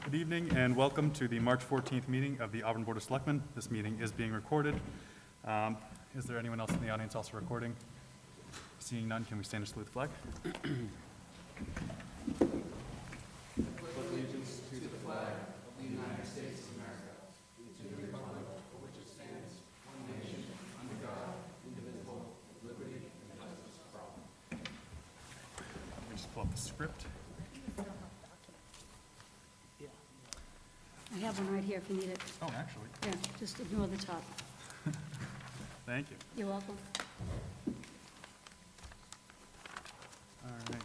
Good evening and welcome to the March 14th meeting of the Auburn Board of Selectmen. This meeting is being recorded. Is there anyone else in the audience also recording? Seeing none, can we stand and salute the flag? Let me just pull up the script. I have one right here if you need it. Oh, actually, Yeah, just ignore the top. thank you. You're welcome. All right.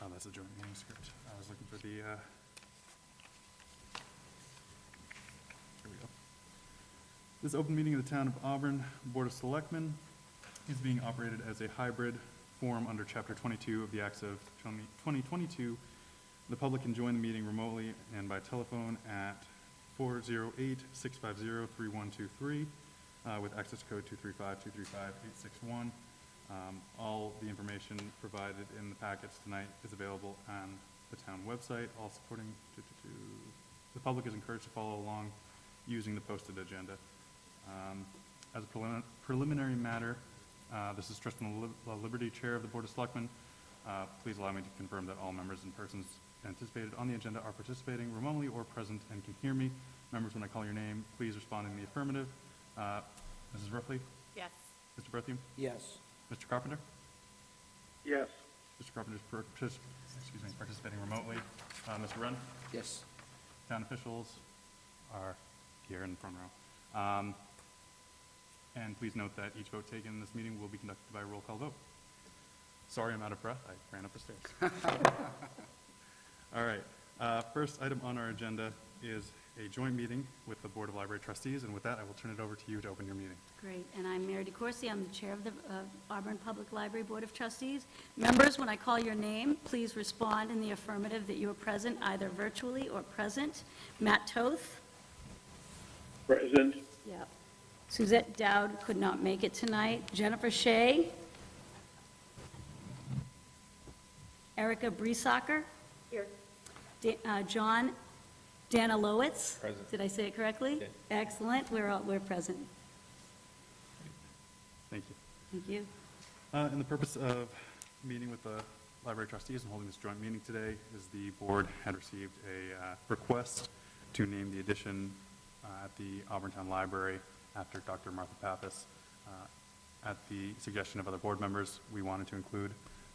Oh, that's a joint meeting script. I was looking for the, here we go. This open meeting of the Town of Auburn Board of Selectmen is being operated as a hybrid form under Chapter 22 of the Acts of 2022. The public can join the meeting remotely and by telephone at 408-650-3123 with access code 235-235-861. All the information provided in the packets tonight is available on the town website. All supporting the public is encouraged to follow along using the posted agenda. As a preliminary matter, this is Tristan Liberty, Chair of the Board of Selectmen. Please allow me to confirm that all members and persons anticipated on the agenda are participating remotely or present and can hear me. Members, when I call your name, please respond in the affirmative. Mrs. Ruffley? Yes. Mr. Berthium? Yes. Mr. Carpenter? Yes. Mr. Carpenter is participating remotely. Mr. Runn? Yes. Town officials are here in the front row. And please note that each vote taken in this meeting will be conducted by a roll call vote. Sorry, I'm out of breath. I ran up the stairs. All right. First item on our agenda is a joint meeting with the Board of Library Trustees, and with that, I will turn it over to you to open your meeting. Great, and I'm Mary DeCourcy. I'm the Chair of the Auburn Public Library Board of Trustees. Members, when I call your name, please respond in the affirmative that you are present, either virtually or present. Matt Toth? Present. Yeah. Suzette Dowd could not make it tonight. Jennifer Shea? Erica Breesacker? Here. John Danilowitz? Present. Did I say it correctly? Yes. Excellent, we're present. Thank you. Thank you. And the purpose of meeting with the library trustees and holding this joint meeting today is the board had received a request to name the addition at the Auburn Town Library after Dr. Martha Pappas. At the suggestion of other board members, we wanted to include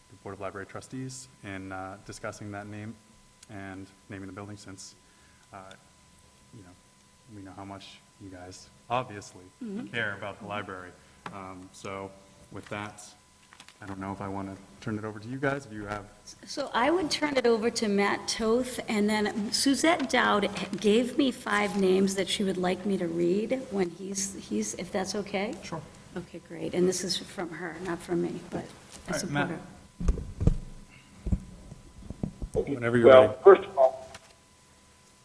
the Board of Library Trustees in discussing that name and naming the building, since we know how much you guys obviously care about the library. So with that, I don't know if I want to turn it over to you guys, if you have. So I would turn it over to Matt Toth, and then Suzette Dowd gave me 5 names that she would like me to read when he's, if that's okay? Sure. Okay, great, and this is from her, not from me, but I All right, support Matt. her. Whenever you're ready. Well, first of all,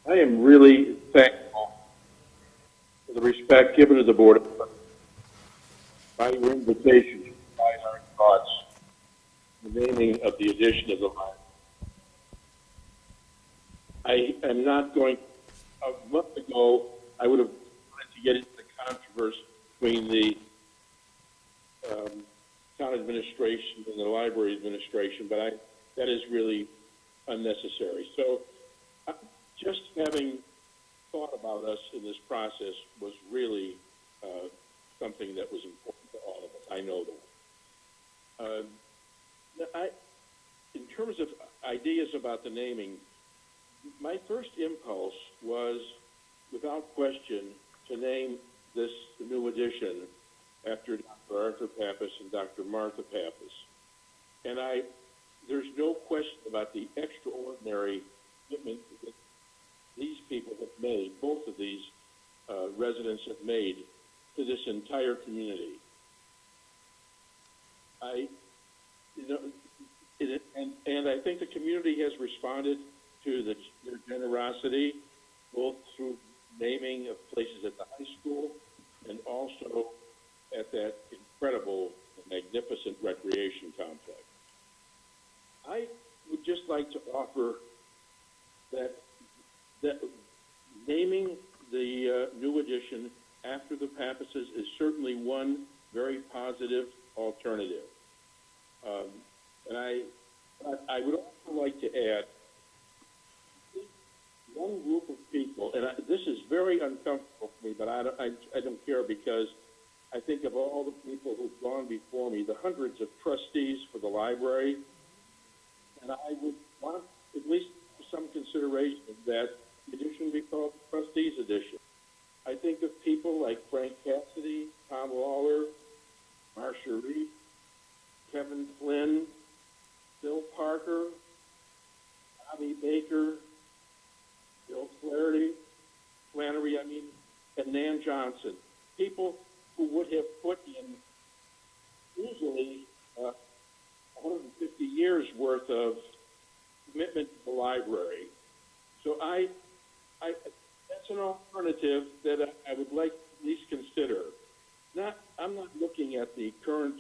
I am really thankful for the respect given to the board by your invitation to provide our thoughts on the naming of the addition of the library. I am not going, a month ago, I would have wanted to get into the controversy between the town administration and the library administration, but that is really unnecessary. So just having thought about us in this process was really something that was important to all of us. I know that. In terms of ideas about the naming, my first impulse was, without question, to name this new edition after Dr. Arthur Pappas and Dr. Martha Pappas. And there's no question about the extraordinary commitment that these people have made, both of these residents have made to this entire community. And I think the community has responded to their generosity, both through naming of places at the high school and also at that incredible magnificent recreation complex. I would just like to offer that naming the new addition after the Pappases is certainly one very positive alternative. And I would also like to add one group of people, and this is very uncomfortable for me, but I don't care, because I think of all the people who've gone before me, the hundreds of trustees for the library, and I would want at least some consideration that the edition be called Trustees Edition. I think of people like Frank Cassidy, Tom Lawler, Marcia Reed, Kevin Flynn, Bill Parker, Bobby Baker, Bill Flannery, and Nan Johnson. People who would have put in easily 150 years worth of commitment to the library. So that's an alternative that I would like to at least consider. I'm not looking at the current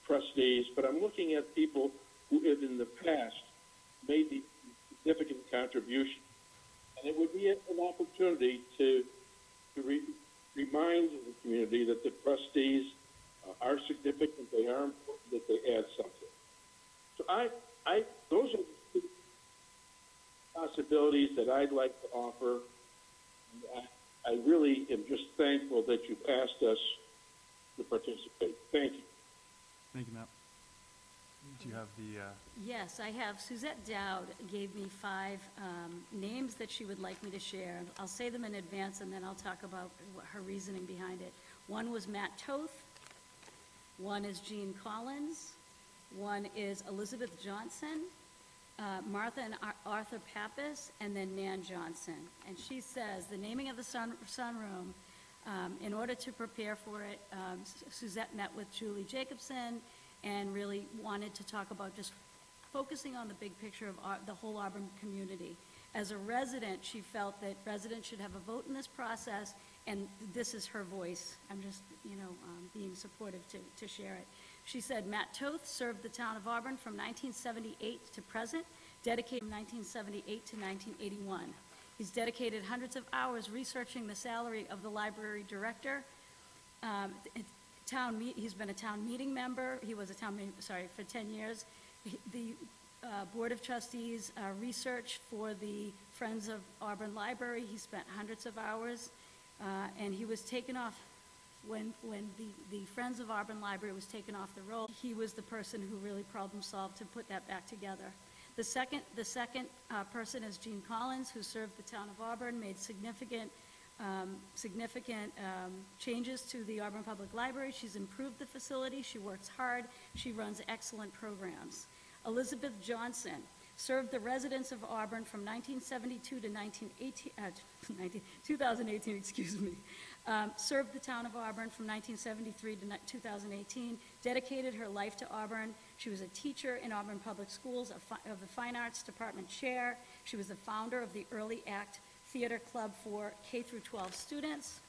trustees, but I'm looking at people who have in the past made the significant contribution. And it would be an opportunity to remind the community that the trustees are significant, they are important, that they add something. So those are the two possibilities that I'd like to offer. I really am just thankful that you've asked us to participate. Thank you. Thank you, Matt. Do you have the, Yes, I have. Suzette Dowd gave me 5 names that she would like me to share. I'll say them in advance, and then I'll talk about her reasoning behind it. One was Matt Toth. One is Jean Collins. One is Elizabeth Johnson, Martha and Arthur Pappas, and then Nan Johnson. And she says, the naming of the sunroom, in order to prepare for it, Suzette met with Julie Jacobson and really wanted to talk about just focusing on the big picture of the whole Auburn community. As a resident, she felt that residents should have a vote in this process, and this is her voice. I'm just, being supportive to share it. She said, Matt Toth served the town of Auburn from 1978 to present, dedicated from 1978 to 1981. He's dedicated hundreds of hours researching the salary of the library director. He's been a town meeting member. He was a town meeting, for 10 years. The Board of Trustees research for the Friends of Auburn Library. He spent hundreds of hours, and he was taken off when the Friends of Auburn Library was taken off the roll. He was the person who really problem solved to put that back together. The second person is Jean Collins, who served the town of Auburn, made significant changes to the Auburn Public Library. She's improved the facility. She works hard. She runs excellent programs. Elizabeth Johnson served the residents of Auburn from 1972 to 2018, excuse me. Served the town of Auburn from 1973 to 2018, dedicated her life to Auburn. She was a teacher in Auburn Public Schools, of the Fine Arts Department chair. She was the founder of the Early Act Theater Club for K through 12 students.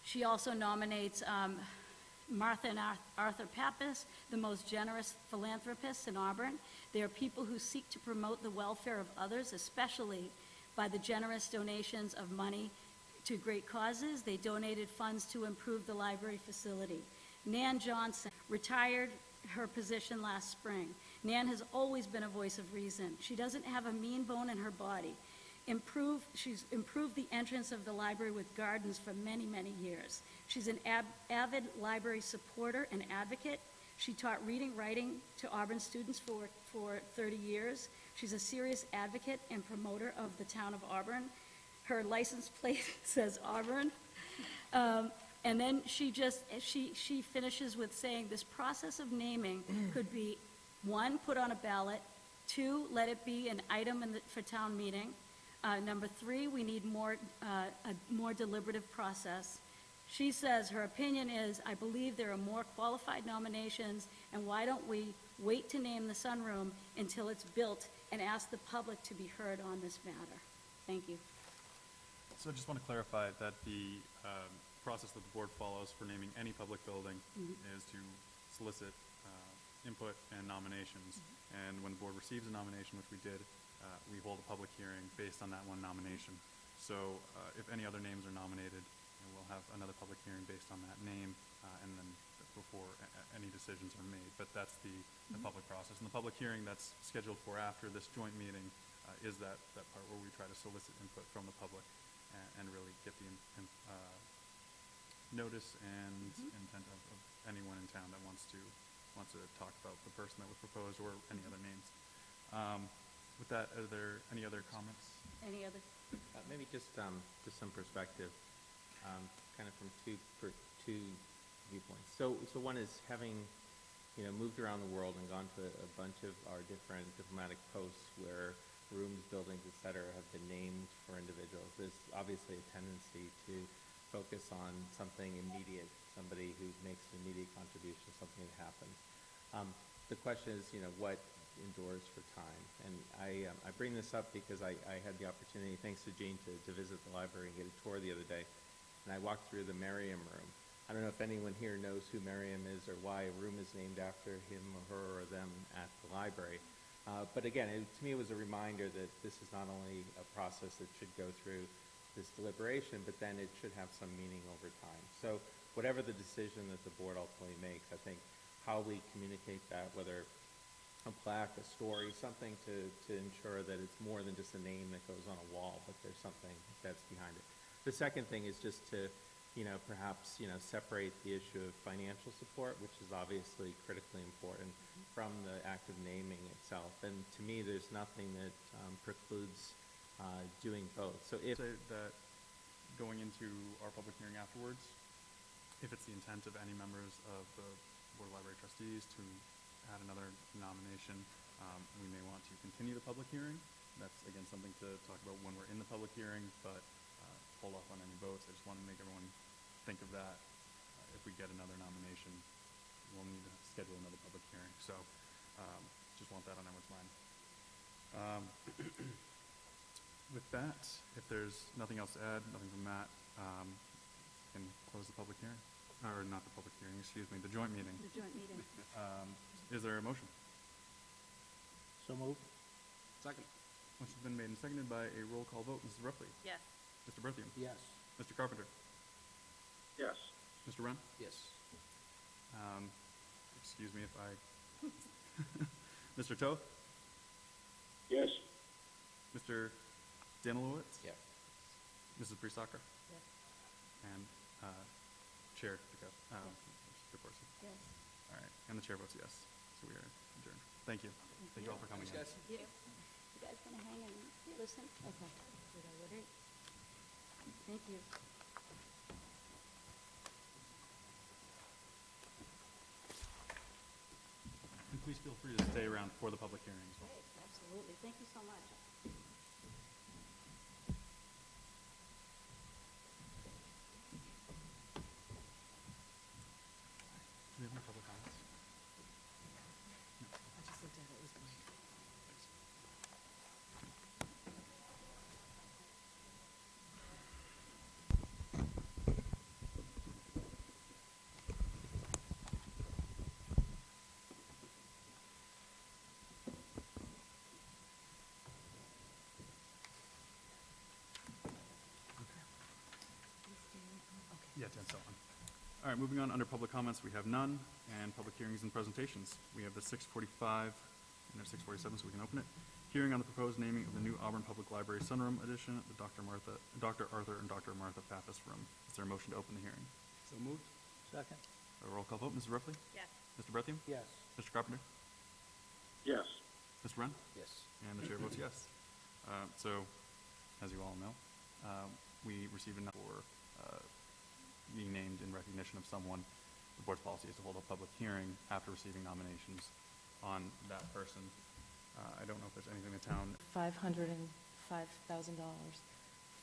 She also nominates Martha and Arthur Pappas, the most generous philanthropists in Auburn. They are people who seek to promote the welfare of others, especially by the generous donations of money to great causes. They donated funds to improve the library facility. Nan Johnson retired her position last spring. Nan has always been a voice of reason. She doesn't have a mean bone in her body. She's improved the entrance of the library with gardens for many, many years. She's an avid library supporter and advocate. She taught reading, writing to Auburn students for 30 years. She's a serious advocate and promoter of the town of Auburn. Her license plate says Auburn. And then she finishes with saying this process of naming could be, 1, put on a ballot, 2, let it be an item for town meeting. Number 3, we need a more deliberative process. She says her opinion is, I believe there are more qualified nominations, and why don't we wait to name the sunroom until it's built and ask the public to be heard on this matter? Thank you. so I just want to clarify that the process that the board follows for naming any public building is to solicit input and nominations. And when the board receives a nomination, which we did, we hold a public hearing based on that one nomination. So if any other names are nominated, we'll have another public hearing based on that name, and then before any decisions are made. But that's the public process. And the public hearing that's scheduled for after this joint meeting is that part where we try to solicit input from the public and really get the notice and intent of anyone in town that wants to talk about the person that was proposed or any other names. With that, are there any other comments? Any other? Maybe just some perspective, kind of from two viewpoints. So one is having, moved around the world and gone to a bunch of our different diplomatic posts where rooms, buildings, et cetera, have been named for individuals. There's obviously a tendency to focus on something immediate, somebody who makes an immediate contribution, something that happened. The question is, what endures for time? And I bring this up because I had the opportunity, thanks to Gene, to visit the library and get a tour the other day. And I walked through the Merriam room. I don't know if anyone here knows who Merriam is or why a room is named after him or her or them at the library. But again, to me it was a reminder that this is not only a process that should go through this deliberation, but then it should have some meaning over time. So whatever the decision that the board ultimately makes, I think how we communicate that, whether a plaque, a story, something to ensure that it's more than just a name that goes on a wall, but there's something that's behind it. The second thing is just to, perhaps, separate the issue of financial support, which is obviously critically important, from the act of naming itself. And to me, there's nothing that precludes doing both. So if Say that going into our public hearing afterwards, if it's the intent of any members of the Board of Library Trustees to add another nomination, we may want to continue the public hearing. That's, again, something to talk about when we're in the public hearing, but hold off on any votes. I just want to make everyone think of that. If we get another nomination, we'll need to schedule another public hearing. So just want that on everyone's mind. With that, if there's nothing else to add, nothing from Matt, can close the public hearing. Or not the public hearing, excuse me, the joint meeting. The joint meeting. Is there a motion? So moved. Second. Motion's been made and seconded by a roll call vote. Mrs. Ruffey? Yes. Mr. Berthium? Yes. Mr. Carpenter? Yes. Mr. Wren? Yes. Excuse me if I... Mr. Toth? Yes. Mr. Danilowitz? yeah. Mrs. Priesthocker? Yes. And Chair Mr. Corsi? Yes. All right, and the chair votes yes. So we are adjourned. Thank you. Thank you all for coming in. Thanks, guys. You guys gonna hang and listen? Okay. Great. Thank you. And please feel free to stay around for the public hearing as well. Absolutely. Thank you so much. Do we have any public comments? I just looked at it, it was blank. Thanks. Yeah, 10's still on. All right, moving on, under public comments, we have none, and public hearings and presentations. We have the 6:45 and there's 6:47, so we can open it. Hearing on the proposed naming of the new Auburn Public Library Sunroom Edition, the Dr. Arthur and Dr. Martha Pappas Room. Is there a motion to open the hearing? So moved? Second. A roll call vote, Mrs. Ruffey? Yes. Mr. Berthium? Yes. Mr. Carpenter? Yes. Mr. Wren? Yes. And the chair votes yes. So, as you all know, we received a for being named in recognition of someone. The board's policy is to hold a public hearing after receiving nominations on that person. I don't know if there's anything the town, $505,000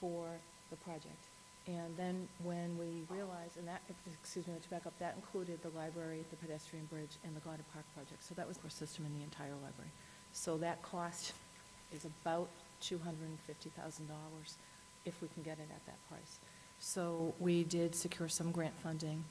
for the project. And then when we realized, and that, excuse me, to back up, that included the library, the pedestrian bridge, and the Garden Park project. So that was our system in the entire library. So that cost is about $250,000 if we can get it at that price. So we did secure some grant funding,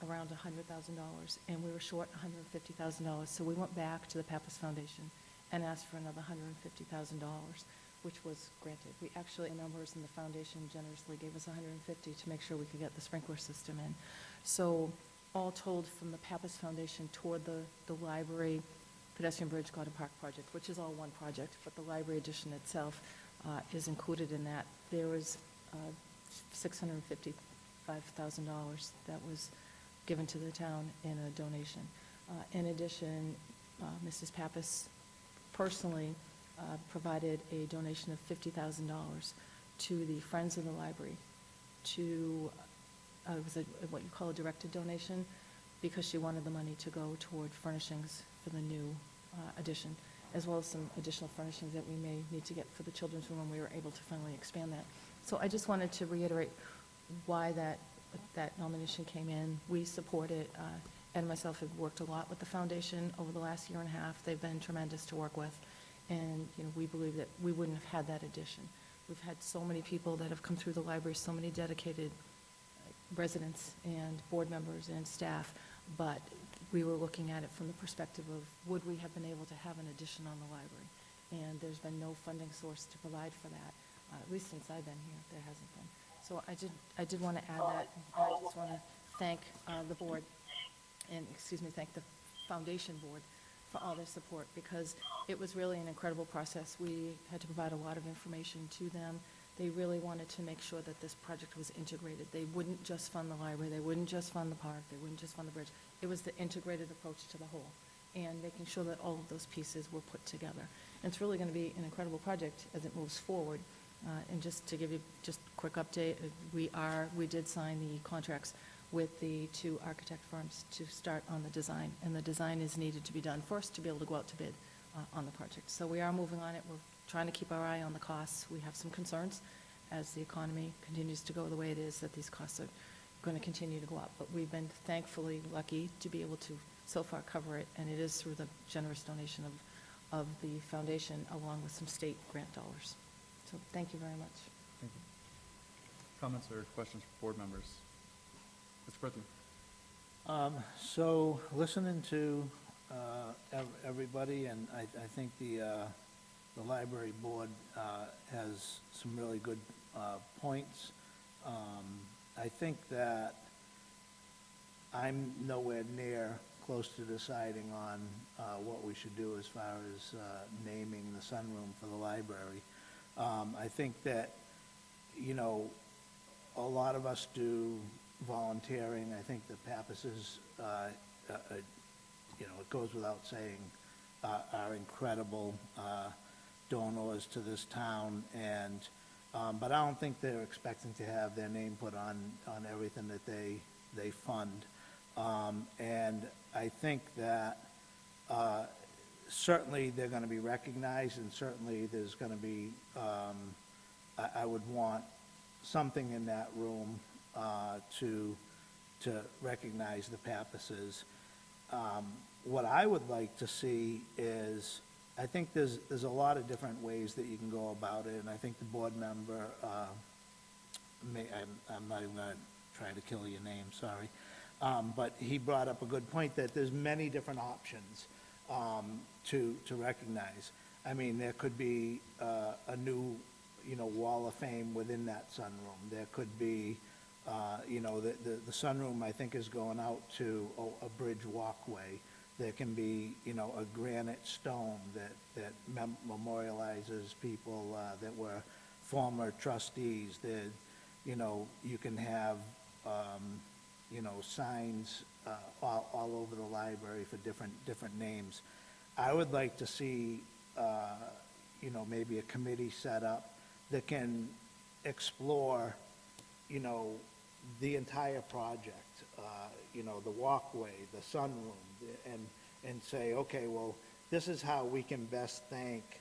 around $100,000, and we were short $150,000. So we went back to the Pappas Foundation and asked for another $150,000, which was granted. We actually, members in the foundation generously gave us $150,000 to make sure we could get the sprinkler system in. So all told, from the Pappas Foundation toward the library pedestrian bridge Garden Park project, which is all one project, but the library addition itself is included in that. There was $655,000 that was given to the town in a donation. In addition, Mrs. Pappas personally provided a donation of $50,000 to the Friends of the Library to, it was what you call a directed donation, because she wanted the money to go toward furnishings for the new addition, as well as some additional furnishings that we may need to get for the children's room, and we were able to finally expand that. So I just wanted to reiterate why that nomination came in. We support it. Ed and myself have worked a lot with the foundation over the last year and a half. They've been tremendous to work with, and we believe that we wouldn't have had that addition. We've had so many people that have come through the library, so many dedicated residents and board members and staff, but we were looking at it from the perspective of, would we have been able to have an addition on the library? And there's been no funding source to provide for that, at least since I've been here, there hasn't been. So I did want to add that. I just want to thank the board, and, thank the foundation board for all their support, because it was really an incredible process. We had to provide a lot of information to them. They really wanted to make sure that this project was integrated. They wouldn't just fund the library, they wouldn't just fund the park, they wouldn't just fund the bridge. It was the integrated approach to the whole, and making sure that all of those pieces were put together. And it's really going to be an incredible project as it moves forward. And just to give you just a quick update, we did sign the contracts with the two architect firms to start on the design, and the design is needed to be done first to be able to go out to bid on the project. So we are moving on it. We're trying to keep our eye on the costs. We have some concerns as the economy continues to go the way it is, that these costs are going to continue to go up. But we've been thankfully lucky to be able to so far cover it, and it is through the generous donation of the foundation, along with some state grant dollars. So thank you very much. Thank you. Comments or questions from board members? Mr. President. So, listening to everybody, and I think the library board has some really good points. I think that I'm nowhere near close to deciding on what we should do as far as naming the sunroom for the library. I think that, a lot of us do volunteering. I think the Pappases, it goes without saying, are incredible donors to this town, and but I don't think they're expecting to have their name put on everything that they fund. And I think that certainly they're going to be recognized, and certainly there's going to be, I would want something in that room to recognize the Pappases. What I would like to see is, I think there's a lot of different ways that you can go about it, and I think the board member, I'm not even going to try to kill your name, sorry, but he brought up a good point that there's many different options to recognize. I mean, there could be a new, wall of fame within that sunroom. There could be, the sunroom, I think, is going out to a bridge walkway. There can be, a granite stone that memorializes people that were former trustees. That, you can have, signs all over the library for different names. I would like to see, maybe a committee set up that can explore, the entire project, the walkway, the sunroom, and say, okay, well, this is how we can best thank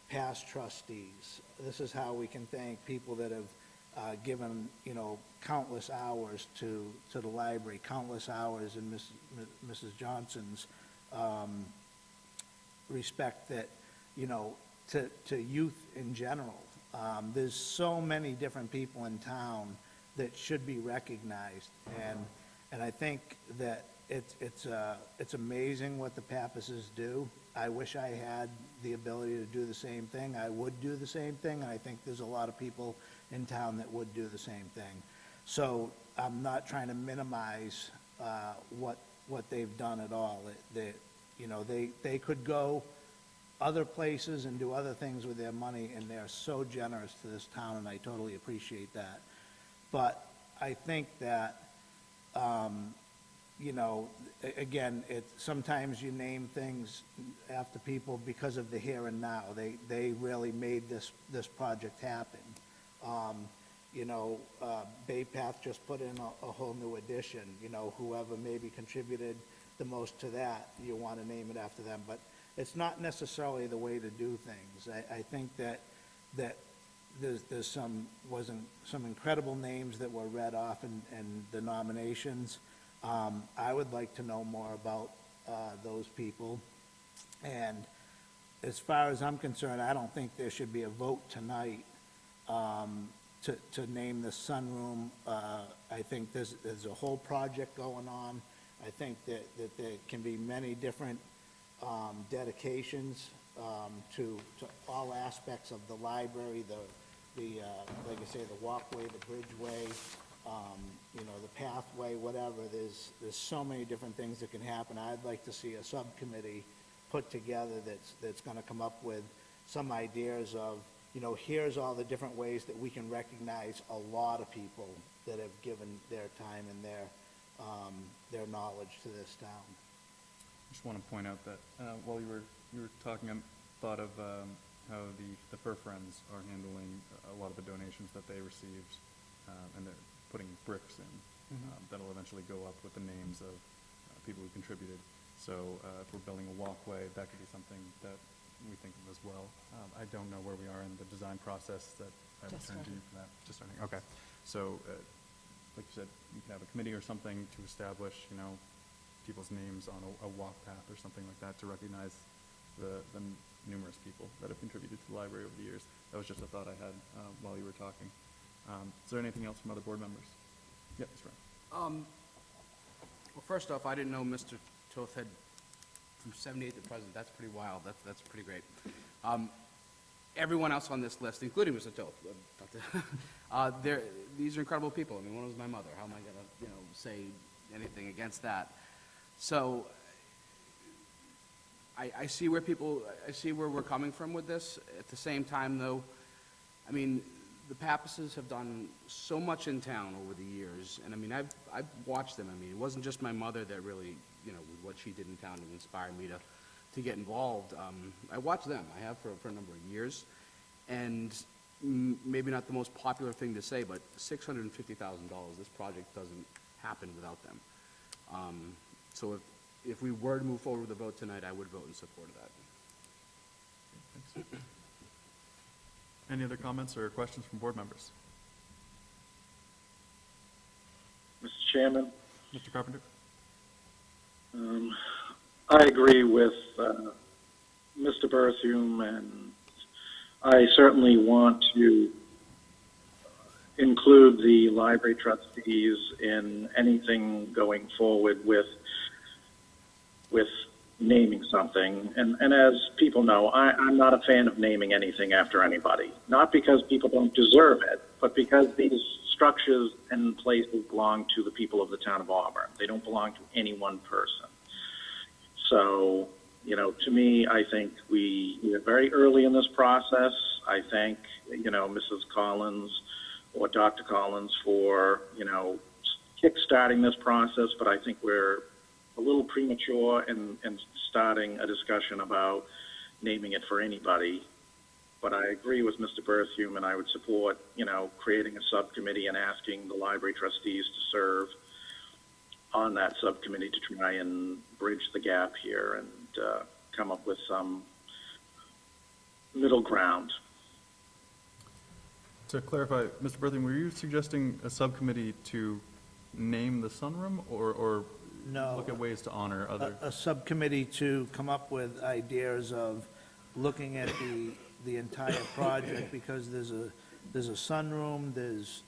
past trustees. This is how we can thank people that have given, countless hours to the library, countless hours in Mrs. Johnson's respect that, to youth in general. There's so many different people in town that should be recognized, and And I think that it's amazing what the Pappases do. I wish I had the ability to do the same thing. I would do the same thing, and I think there's a lot of people in town that would do the same thing. So I'm not trying to minimize what they've done at all. They could go other places and do other things with their money, and they're so generous to this town, and I totally appreciate that. But I think that, again, sometimes you name things after people because of the here and now. They really made this project happen. Bay Path just put in a whole new addition. Whoever maybe contributed the most to that, you want to name it after them. But it's not necessarily the way to do things. I think that there's some incredible names that were read off in the nominations. I would like to know more about those people. And as far as I'm concerned, I don't think there should be a vote tonight to name the sunroom. I think there's a whole project going on. I think that there can be many different dedications to all aspects of the library, like I say, the walkway, the bridgeway, the pathway, whatever. There's so many different things that can happen. I'd like to see a subcommittee put together that's gonna come up with some ideas of, here's all the different ways that we can recognize a lot of people that have given their time and their knowledge to this town. I just want to point out that while you were talking, I thought of how the Fur Friends are handling a lot of the donations that they received, and they're putting bricks in that'll eventually go up with the names of people who contributed. So if we're building a walkway, that could be something that we think of as well. I don't know where we are in the design process. That I would Just turn to started. you for that. Just starting. Okay. So, like you said, you can have a committee or something to establish, people's names on a walk path or something like that to recognize the numerous people that have contributed to the library over the years. That was just a thought I had while you were talking. Is there anything else from other board members? Yeah, that's right. Well, first off, I didn't know Mr. Toth had, from 78 to present, that's pretty wild, that's pretty great. Everyone else on this list, including Mr. Toth, these are incredible people. I mean, one was my mother, how am I gonna, say anything against that? So, I see where we're coming from with this. At the same time, though, I mean, the Pappases have done so much in town over the years, and I mean, I've watched them. I mean, it wasn't just my mother that really, with what she did in town to inspire me to get involved. I watched them. I have for a number of years, and maybe not the most popular thing to say, but $650,000. This project doesn't happen without them. So if we were to move forward with a vote tonight, I would vote in support of that. Thanks. Any other comments or questions from board members? Mr. Chairman, Mr. Carpenter? I agree with Mr. Berthium, and I certainly want to include the library trustees in anything going forward with naming something. And as people know, I'm not a fan of naming anything after anybody. Not because people don't deserve it, but because these structures and places belong to the people of the town of Auburn. They don't belong to any one person. So, to me, I think we are very early in this process. I thank, Mrs. Collins or Dr. Collins for, kickstarting this process, but I think we're a little premature in starting a discussion about naming it for anybody. But I agree with Mr. Berthium, and I would support, creating a subcommittee and asking the library trustees to serve on that subcommittee to try and bridge the gap here and come up with some middle ground. To clarify, Mr. Berthium, were you suggesting a subcommittee to name the sunroom or No. look at ways to honor other? A subcommittee to come up with ideas of looking at the entire project, because there's a sunroom, there's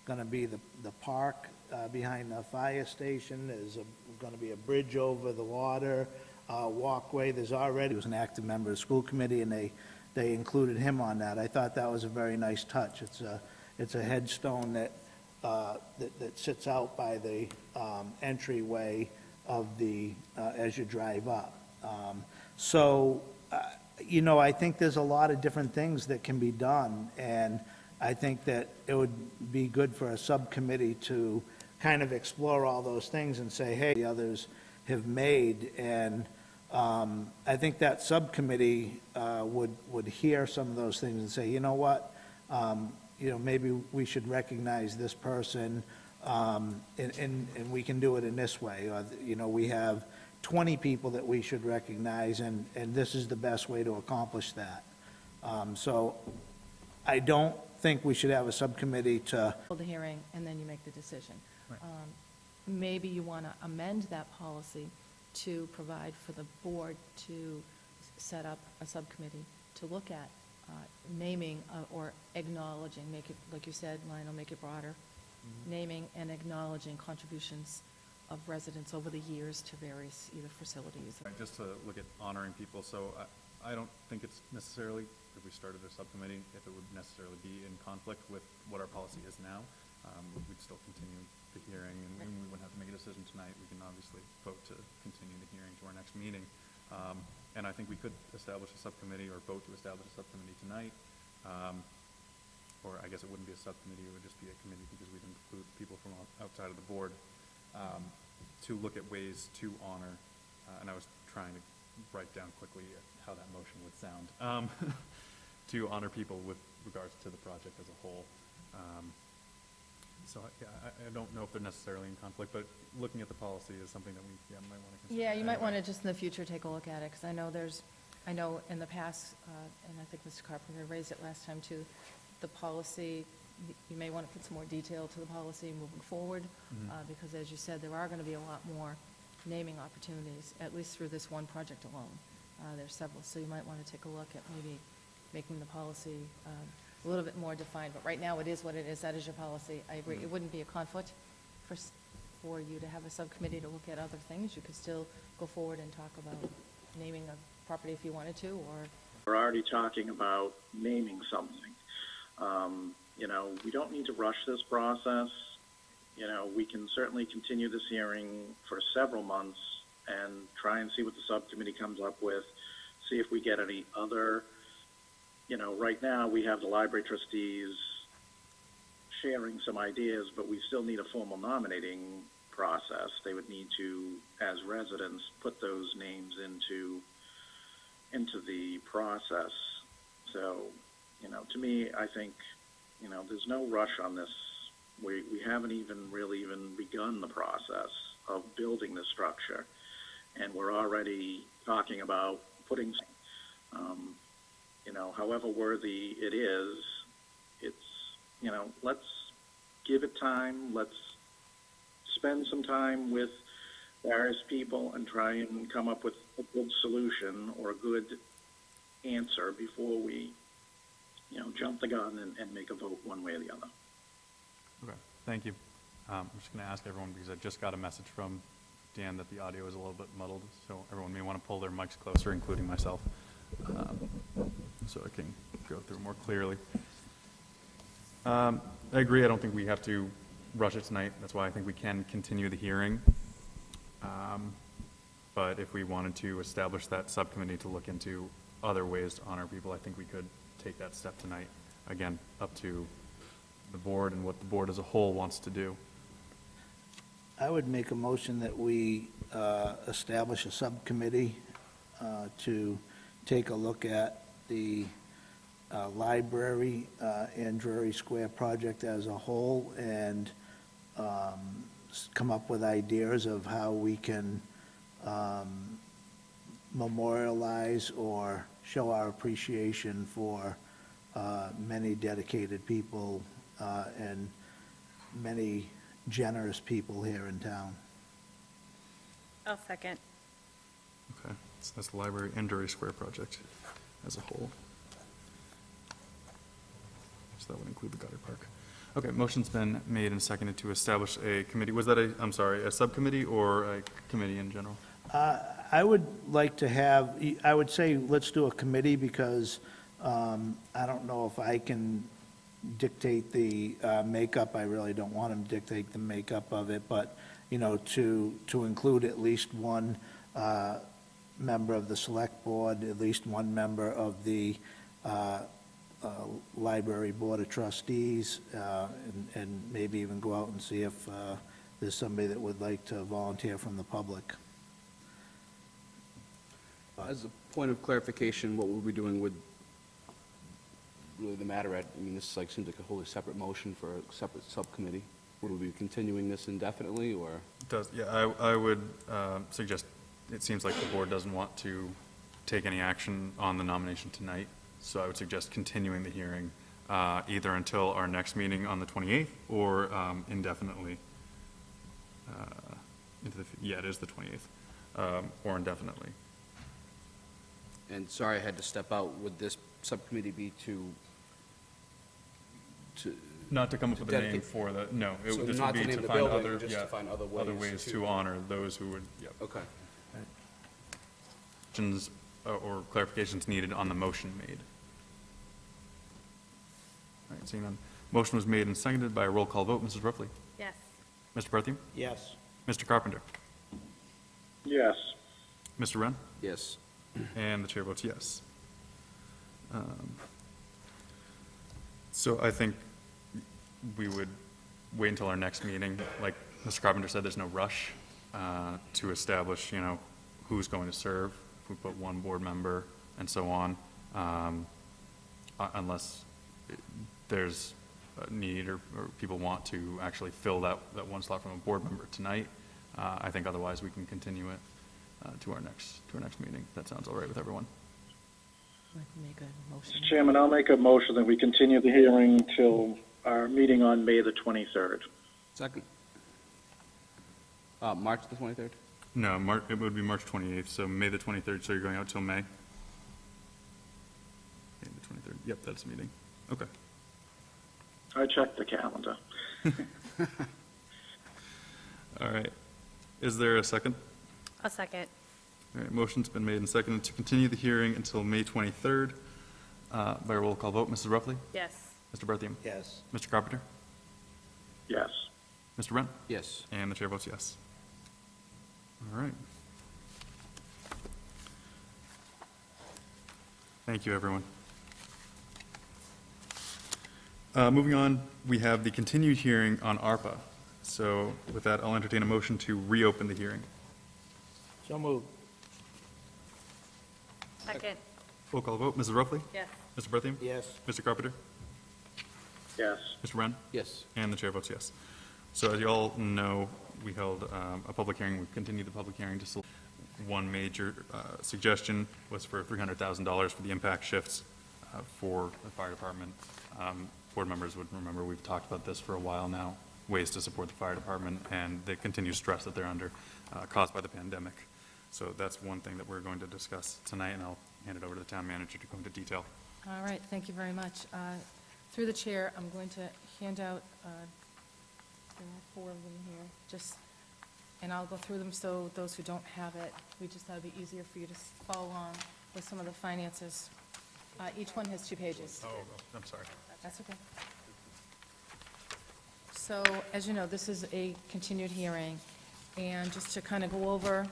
gonna be the park behind the fire station. There's going to be a bridge over the water, walkway. There was an active member of the school committee, and they included him on that. I thought that was a very nice touch. It's a headstone that sits out by the entryway of as you drive up. I think there's a lot of different things that can be done, and I think that it would be good for a subcommittee to kind of explore all those things and say, hey, the others have made, and I think that subcommittee would hear some of those things and say, you know what, maybe we should recognize this person, and we can do it in this way. Or, we have 20 people that we should recognize, and this is the best way to accomplish that. So I don't think we should have a subcommittee to, Hold the hearing, and then you make the decision. Maybe you want to amend that policy to provide for the board to set up a subcommittee to look at naming or acknowledging, make it, like you said, Lionel, make it broader, naming and acknowledging contributions of residents over the years to various either facilities. Just to look at honoring people, so I don't think it's necessarily, if we started a subcommittee, if it would necessarily be in conflict with what our policy is now. We'd still continue the hearing, and we wouldn't have to make a decision tonight. We can obviously vote to continue the hearing to our next meeting. And I think we could establish a subcommittee or vote to establish a subcommittee tonight. Or I guess it wouldn't be a subcommittee, it would just be a committee because we'd include people from outside of the board to look at ways to honor, and I was trying to write down quickly how that motion would sound, to honor people with regards to the project as a whole. So I don't know if they're necessarily in conflict, but looking at the policy is something that we might want to consider. Yeah, you might anyway. want to just in the future take a look at it, because I know in the past, and I think Mr. Carpenter raised it last time too, the policy, you may want to put some more detail to the policy moving forward, because as you said, there are going to be a lot more naming opportunities, at least through this one project alone. There's several, so you might want to take a look at maybe making the policy a little bit more defined, but right now it is what it is, that is your policy. I agree, it wouldn't be a conflict for you to have a subcommittee to look at other things. You could still go forward and talk about naming a property if you wanted to, or... We're already talking about naming something. We don't need to rush this process. We can certainly continue this hearing for several months and try and see what the subcommittee comes up with, see if we get any other, right now we have the library trustees sharing some ideas, but we still need a formal nominating process. They would need to, as residents, put those names into the process. So, to me, I think, there's no rush on this. We haven't really even begun the process of building the structure, and we're already talking about putting, however worthy it is, it's, let's give it time. Let's spend some time with various people and try and come up with a good solution or a good answer before we, jump the gun and make a vote one way or the other. Okay, thank you. I'm just going to ask everyone, because I just got a message from Dan that the audio is a little bit muddled, so everyone may want to pull their mics closer, including myself, so I can go through more clearly. I agree, I don't think we have to rush it tonight. That's why I think we can continue the hearing. But if we wanted to establish that subcommittee to look into other ways to honor people, I think we could take that step tonight. Again, up to the board and what the board as a whole wants to do. I would make a motion that we establish a subcommittee to take a look at the library and Drury Square project as a whole, and come up with ideas of how we can memorialize or show our appreciation for many dedicated people and many generous people here in town. I'll second. Okay, so that's the library and Drury Square project as a whole. So that would include the gutter park. Okay, motion's been made and seconded to establish a committee. Was that a subcommittee or a committee in general? I would like to have, I would say, let's do a committee, because I don't know if I can dictate the makeup. I really don't want him to dictate the makeup of it, but, to include at least one member of the select board, at least one member of the library board of trustees, and maybe even go out and see if there's somebody that would like to volunteer from the public. As a point of clarification, what we'll be doing with really the matter at, this seems like a wholly separate motion for a separate subcommittee. Would we be continuing this indefinitely, or? I would suggest, it seems like the board doesn't want to take any action on the nomination tonight, so I would suggest continuing the hearing either until our next meeting on the 28th or indefinitely. It is the 28th, or indefinitely. And sorry, I had to step out. Would this subcommittee be to Not to come up To with a name dedicate- for the, no, So this not would to be name to the find building, other, just to find other other ways ways to- to honor those who would, yep. Okay. Questions or clarifications needed on the motion made? All right, seeing none. Motion was made and seconded by a roll call vote. Mrs. Ruffey? Yes. Mr. Berthium? Yes. Mr. Carpenter? Yes. Mr. Wren? Yes. And the chair votes yes. So I think we would wait until our next meeting. Like Mr. Carpenter said, there's no rush to establish, who's going to serve. If we put one board member and so on, unless there's a need or people want to actually fill that one slot from a board member tonight. I think otherwise we can continue it to our next meeting. That sounds all right with everyone. Like make a motion. Mr. Chairman, I'll make a motion that we continue the hearing till our meeting on May the 23rd. Second. March the 23rd? No, it would be March 28th, so May the 23rd, so you're going out till May? May the 23rd, yep, that's the meeting. Okay. I checked the calendar. All right. Is there a second? I'll second. All right, motion's been made and seconded to continue the hearing until May 23rd by roll call vote. Mrs. Ruffey? Yes. Mr. Berthium? Yes. Mr. Carpenter? Yes. Mr. Wren? Yes. And the chair votes yes. All right. Thank you, everyone. Moving on, we have the continued hearing on ARPA. So with that, I'll entertain a motion to reopen the hearing. So moved. Second. Roll call vote. Mrs. Ruffey? Yes. Mr. Berthium? Yes. Mr. Carpenter? Yes. Mr. Wren? Yes. And the chair votes yes. So as you all know, we held a public hearing. We continued the public hearing. Just one major suggestion was for $300,000 for the impact shifts for the fire department. Board members would remember we've talked about this for a while now, ways to support the fire department and the continued stress that they're under caused by the pandemic. So that's one thing that we're going to discuss tonight, and I'll hand it over to the town manager to go into detail. All right, thank you very much. Through the chair, I'm going to hand out, there are 4 of them here, and I'll go through them so those who don't have it, we just thought it'd be easier for you to follow along with some of the finances. Each one has 2 pages. Oh, I'm sorry. That's okay. So, as you know, this is a continued hearing, and just to kind of go over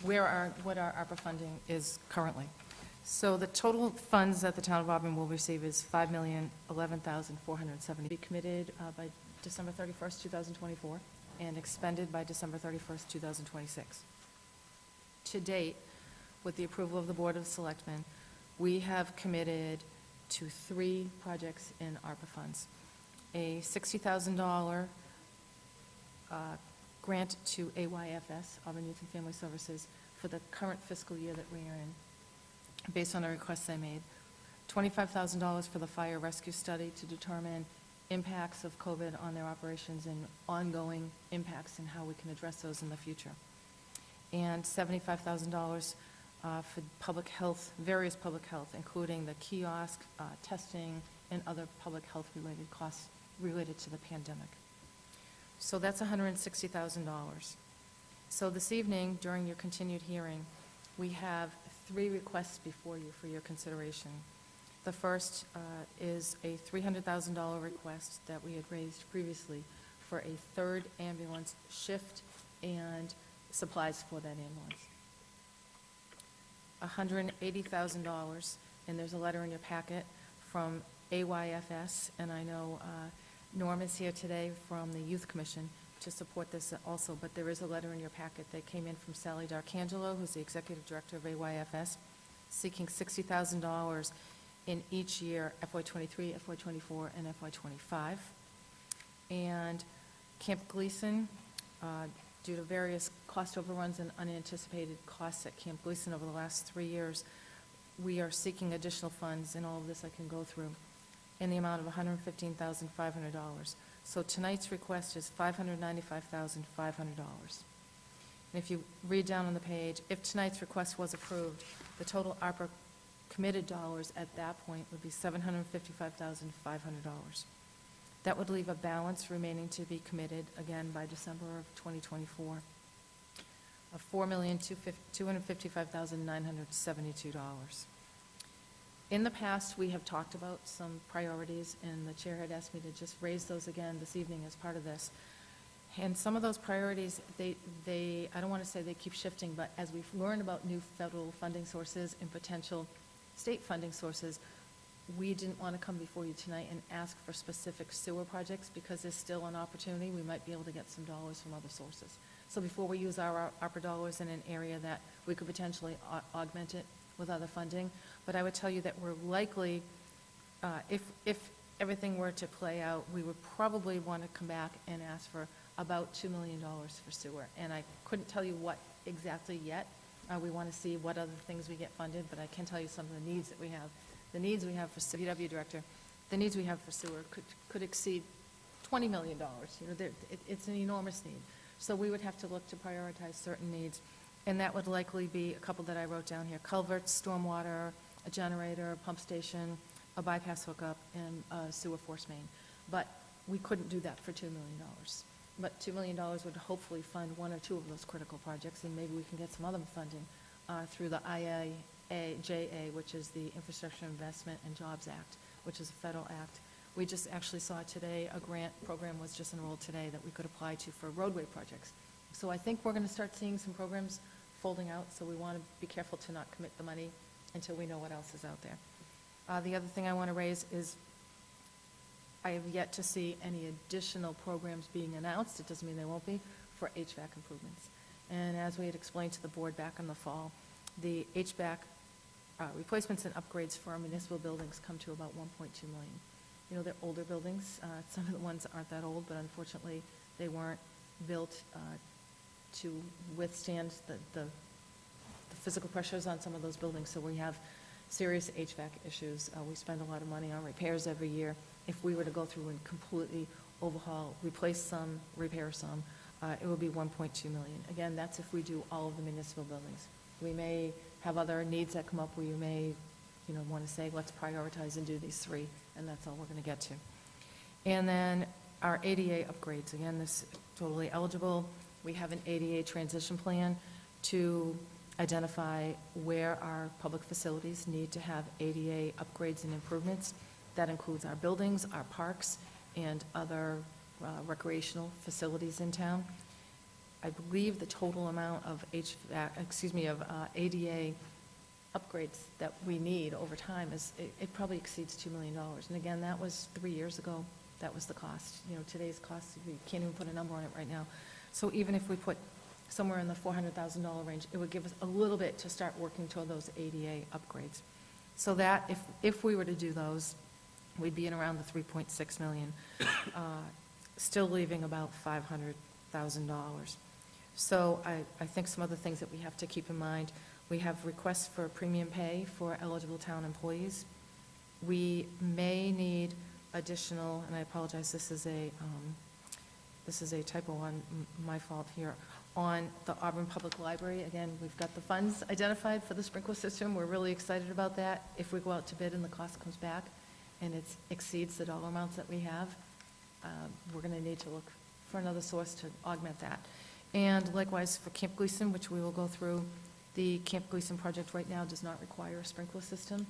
what our ARPA funding is currently. So the total funds that the town of Auburn will receive is $5,011,470, be committed by December 31st, 2024, and expended by December 31st, 2026. To date, with the approval of the Board of Selectmen, we have committed to 3 projects in ARPA funds. A $60,000 grant to AYFS, Auburn Youth and Family Services, for the current fiscal year that we are in, based on a request they made. $25,000 for the fire rescue study to determine impacts of COVID on their operations and ongoing impacts and how we can address those in the future. And $75,000 for public health, various public health, including the kiosk, testing, and other public health-related costs related to the pandemic. So that's $160,000. So this evening, during your continued hearing, we have 3 requests before you for your consideration. The first is a $300,000 request that we had raised previously for a 3rd ambulance shift and supplies for that ambulance. $180,000, and there's a letter in your packet from AYFS, and I know Norm is here today from the Youth Commission to support this also, but there is a letter in your packet that came in from Sally D'Arcangelo, who's the Executive Director of AYFS, seeking $60,000 in each year, FY23, FY24, and FY25. And Camp Gleason, due to various cost overruns and unanticipated costs at Camp Gleason over the last 3 years, we are seeking additional funds, and all of this I can go through, in the amount of $115,500. So tonight's request is $595,500. And if you read down on the page, if tonight's request was approved, the total ARPA committed dollars at that point would be $755,500. That would leave a balance remaining to be committed, again, by December of 2024, of $4,255,972. In the past, we have talked about some priorities, and the chair had asked me to just raise those again this evening as part of this. And some of those priorities, I don't want to say they keep shifting, but as we've learned about new federal funding sources and potential state funding sources, we didn't want to come before you tonight and ask for specific sewer projects because there's still an opportunity. We might be able to get some dollars from other sources. So before we use our ARPA dollars in an area that we could potentially augment it with other funding, but I would tell you that we're likely, if everything were to play out, we would probably want to come back and ask for about $2 million for sewer. And I couldn't tell you what exactly yet. We want to see what other things we get funded, but I can tell you some of the needs that we have. The needs we have for DPW director, the needs we have for sewer could exceed $20 million. You know, it's an enormous need. So we would have to look to prioritize certain needs, and that would likely be a couple that I wrote down here: culverts, stormwater, a generator, a pump station, a bypass hookup, and a sewer force main. But we couldn't do that for $2 million. But $2 million would hopefully fund 1 or 2 of those critical projects, and maybe we can get some other funding through the IIJA, which is the Infrastructure Investment and Jobs Act, which is a federal act. We just actually saw today a grant program was just enrolled today that we could apply to for roadway projects. So I think we're going to start seeing some programs folding out, so we want to be careful to not commit the money until we know what else is out there. The other thing I want to raise is I have yet to see any additional programs being announced, it doesn't mean there won't be, for HVAC improvements. And as we had explained to the board back in the fall, the HVAC replacements and upgrades for our municipal buildings come to about $1.2 million. You know, they're older buildings. Some of the ones aren't that old, but unfortunately, they weren't built to withstand the physical pressures on some of those buildings. So we have serious HVAC issues. We spend a lot of money on repairs every year. If we were to go through and completely overhaul, replace some, repair some, it would be $1.2 million. Again, that's if we do all of the municipal buildings. We may have other needs that come up where you may, want to say, let's prioritize and do these 3, and that's all we're going to get to. And then our ADA upgrades. Again, this is totally eligible. We have an ADA transition plan to identify where our public facilities need to have ADA upgrades and improvements. That includes our buildings, our parks, and other recreational facilities in town. I believe the total amount of ADA upgrades that we need over time it probably exceeds $2 million. And again, that was 3 years ago. That was the cost. Today's cost, we can't even put a number on it right now. So even if we put somewhere in the $400,000 range, it would give us a little bit to start working toward those ADA upgrades. So that if we were to do those, we'd be in around the $3.6 million, still leaving about $500,000. So I think some other things that we have to keep in mind. We have requests for premium pay for eligible town employees. We may need additional, and I apologize, this is a typo on my fault here, on the Auburn Public Library. Again, we've got the funds identified for the sprinkler system. We're really excited about that. If we go out to bid and the cost comes back and it exceeds the dollar amounts that we have, we're going to need to look for another source to augment that. And likewise for Camp Gleason, which we will go through, the Camp Gleason project right now does not require a sprinkler system.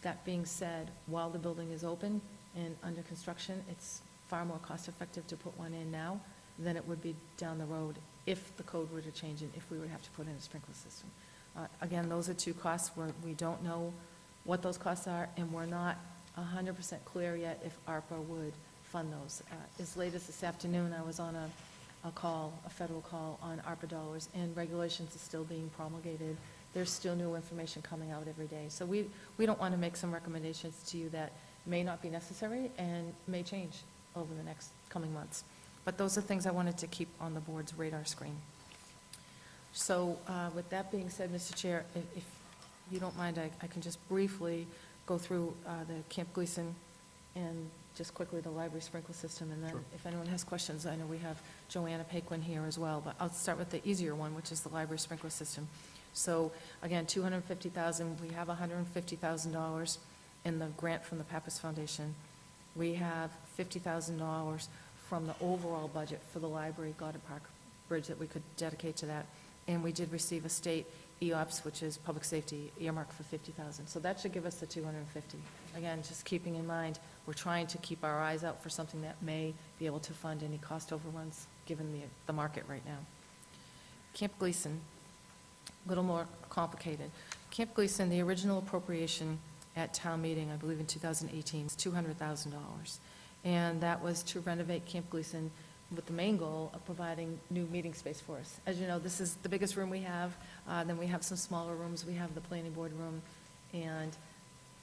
That being said, while the building is open and under construction, it's far more cost-effective to put one in now than it would be down the road if the code were to change and if we would have to put in a sprinkler system. Again, those are two costs where we don't know what those costs are, and we're not 100% clear yet if ARPA would fund those. As late as this afternoon, I was on a call, a federal call on ARPA dollars, and regulations are still being promulgated. There's still new information coming out every day. So we don't want to make some recommendations to you that may not be necessary and may change over the next coming months. But those are things I wanted to keep on the board's radar screen. So with that being said, Mr. Chair, if you don't mind, I can just briefly go through the Camp Gleason and just quickly the library sprinkler system, and then if anyone has questions, I know we have Joanna Paquin here as well, but I'll start with the easier one, which is the library sprinkler system. So again, $250,000, we have $150,000 in the grant from the Pappas Foundation. We have $50,000 from the overall budget for the library Goddard Park Bridge that we could dedicate to that. And we did receive a state EOPS, which is public safety, earmark for $50,000. So that should give us the $250. Again, just keeping in mind, we're trying to keep our eyes out for something that may be able to fund any cost overruns, given the market right now. Camp Gleason, a little more complicated. Camp Gleason, the original appropriation at town meeting, I believe in 2018, is $200,000. And that was to renovate Camp Gleason with the main goal of providing new meeting space for us. As you know, this is the biggest room we have. Then we have some smaller rooms. We have the planning board room and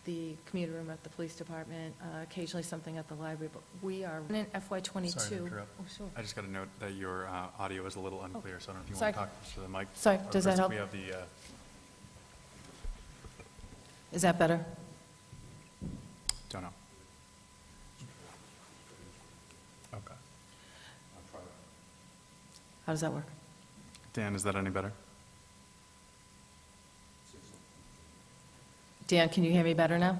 the commuter room at the police department, occasionally something at the library, but we are in FY '22. Sorry to interrupt. Oh, sure. I just got to note that your audio is a little unclear, so I don't know if you Sorry. want to talk to the mic. Sorry, Or does that Chris, help? We have the, Is that better? don't know. Okay. How does that work? Dan, is that any better? Dan, can you hear me better now?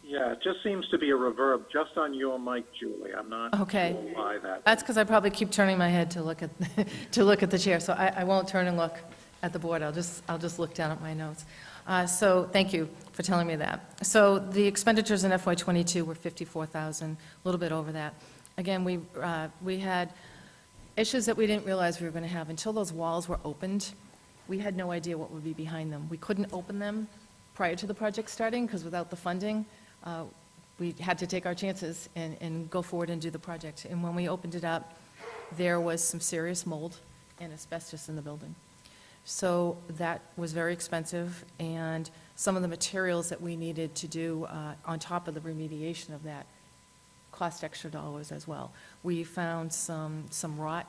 Yeah, it just seems to be a reverb just on your mic, Julie. I'm not Okay. sure why that. That's because I probably keep turning my head to look at, to look at the chair, so I won't turn and look at the board, I'll just look down at my notes. So, thank you for telling me that. So, the expenditures in FY '22 were $54,000, a little bit over that. Again, we had issues that we didn't realize we were going to have. Until those walls were opened, we had no idea what would be behind them. We couldn't open them prior to the project starting, because without the funding, we had to take our chances and go forward and do the project. And when we opened it up, there was some serious mold and asbestos in the building. So that was very expensive, and some of the materials that we needed to do on top of the remediation of that cost extra dollars as well. We found some rot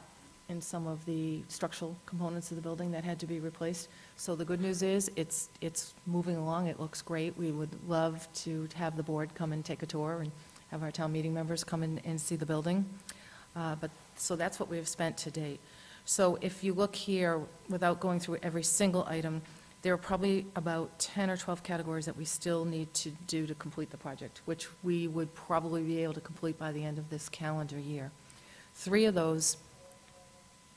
in some of the structural components of the building that had to be replaced. So the good news is, it's moving along, it looks great. We would love to have the board come and take a tour and have our town meeting members come in and see the building. So that's what we have spent to date. So if you look here, without going through every single item, there are probably about 10 or 12 categories that we still need to do to complete the project, which we would probably be able to complete by the end of this calendar year. 3 of those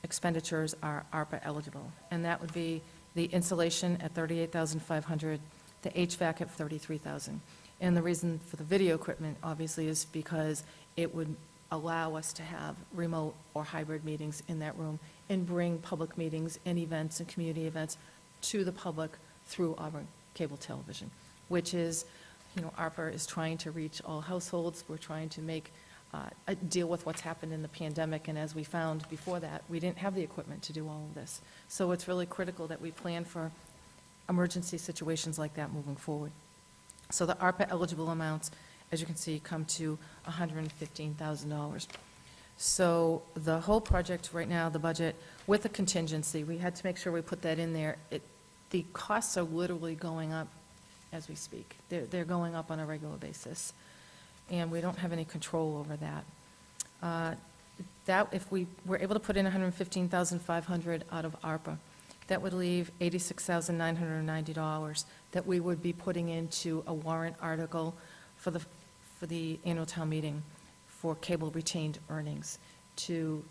expenditures are ARPA eligible, and that would be the insulation at $38,500, the HVAC at $33,000. And the reason for the video equipment, obviously, is because it would allow us to have remote or hybrid meetings in that room and bring public meetings and events and community events to the public through Auburn Cable Television, which is, ARPA is trying to reach all households. We're trying to make deal with what's happened in the pandemic, and as we found before that, we didn't have the equipment to do all of this. So it's really critical that we plan for emergency situations like that moving forward. So the ARPA eligible amounts, as you can see, come to $115,000. So the whole project right now, the budget, with a contingency, we had to make sure we put that in there. The costs are literally going up as we speak. They're going up on a regular basis, and we don't have any control over that. If we were able to put in $115,500 out of ARPA, That would leave $86,990 that we would be putting into a warrant article for the annual town meeting for cable retained earnings to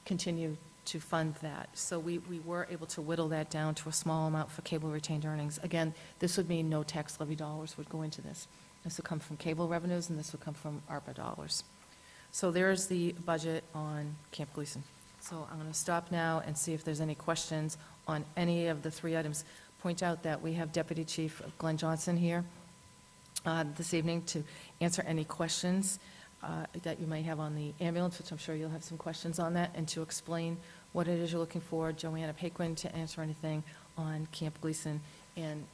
continue to fund that. So we were able to whittle that down to a small amount for cable retained earnings. Again, this would mean no tax levy dollars would go into this. This would come from cable revenues, and this would come from ARPA dollars. So there's the budget on Camp Gleason. So I'm going to stop now and see if there's any questions on any of the three items. Point out that we have Deputy Chief Glenn Johnson here this evening to answer any questions that you may have on the ambulance, which I'm sure you'll have some questions on that, and to explain what it is you're looking for. Joanna Paquin to answer anything on Camp Gleason, and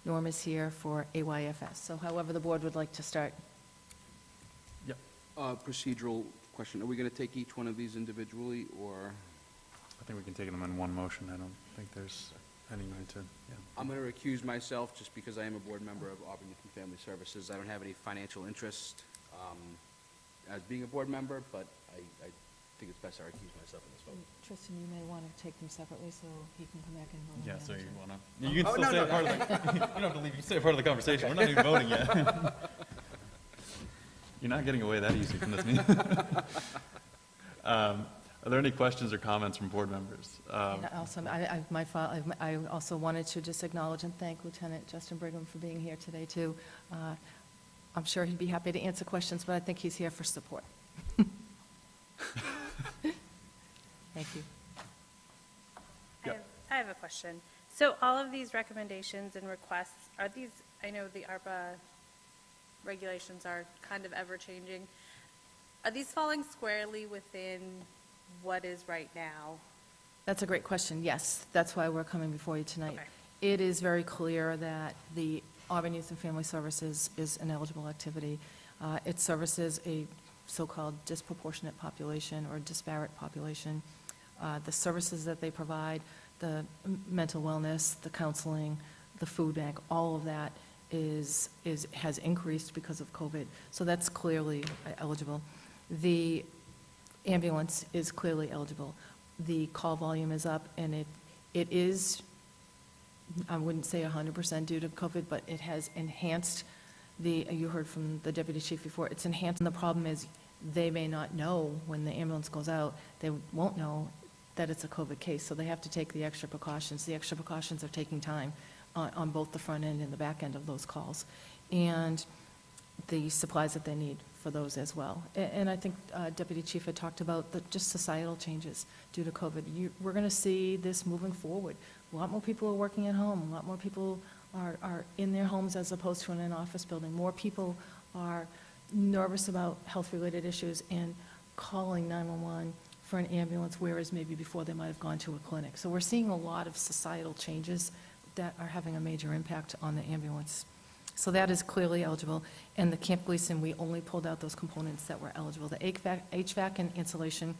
Norm is here for AYFS. So however the board would like to start. Yep. Procedural question, are we going to take each one of these individually, or? I think we can take them in one motion. I don't think there's any need to, yeah. I'm going to recuse myself just because I am a board member of Auburn Youth and Family Services. I don't have any financial interest as being a board member, but I think it's best I recuse myself in this vote. Tristan, you may want to take them separately so he can come back and vote on Yeah, the so others. you wanna, you can still stay a part of the, you don't have to leave, you can stay a part of the conversation. We're not even voting yet. You're not getting away that easy from this meeting. Are there any questions or comments from board members? And also, I also wanted to just acknowledge and thank Lieutenant Justin Brigham for being here today, too. I'm sure he'd be happy to answer questions, but I think he's here for support. Thank you. I have a question. So all of these recommendations and requests, are these, I know the ARPA regulations are kind of ever-changing. Are these falling squarely within what is right now? That's a great question. Yes, that's why we're coming before you tonight. Okay. It is very clear that the Auburn Youth and Family Services is an eligible activity. It services a so-called disproportionate population or disparate population. The services that they provide, the mental wellness, the counseling, the food bank, all of that has increased because of COVID. So that's clearly eligible. The ambulance is clearly eligible. The call volume is up, and it is, I wouldn't say 100% due to COVID, but it has enhanced you heard from the deputy chief before, it's enhanced. And the problem is they may not know when the ambulance goes out, they won't know that it's a COVID case, so they have to take the extra precautions. The extra precautions are taking time on both the front end and the back end of those calls, and the supplies that they need for those as well. And I think Deputy Chief had talked about just societal changes due to COVID. We're going to see this moving forward. A lot more people are working at home. A lot more people are in their homes as opposed to in an office building. More people are nervous about health-related issues and calling 911 for an ambulance, whereas maybe before they might have gone to a clinic. So we're seeing a lot of societal changes that are having a major impact on the ambulance. So that is clearly eligible. And the Camp Gleason, we only pulled out those components that were eligible. The HVAC and insulation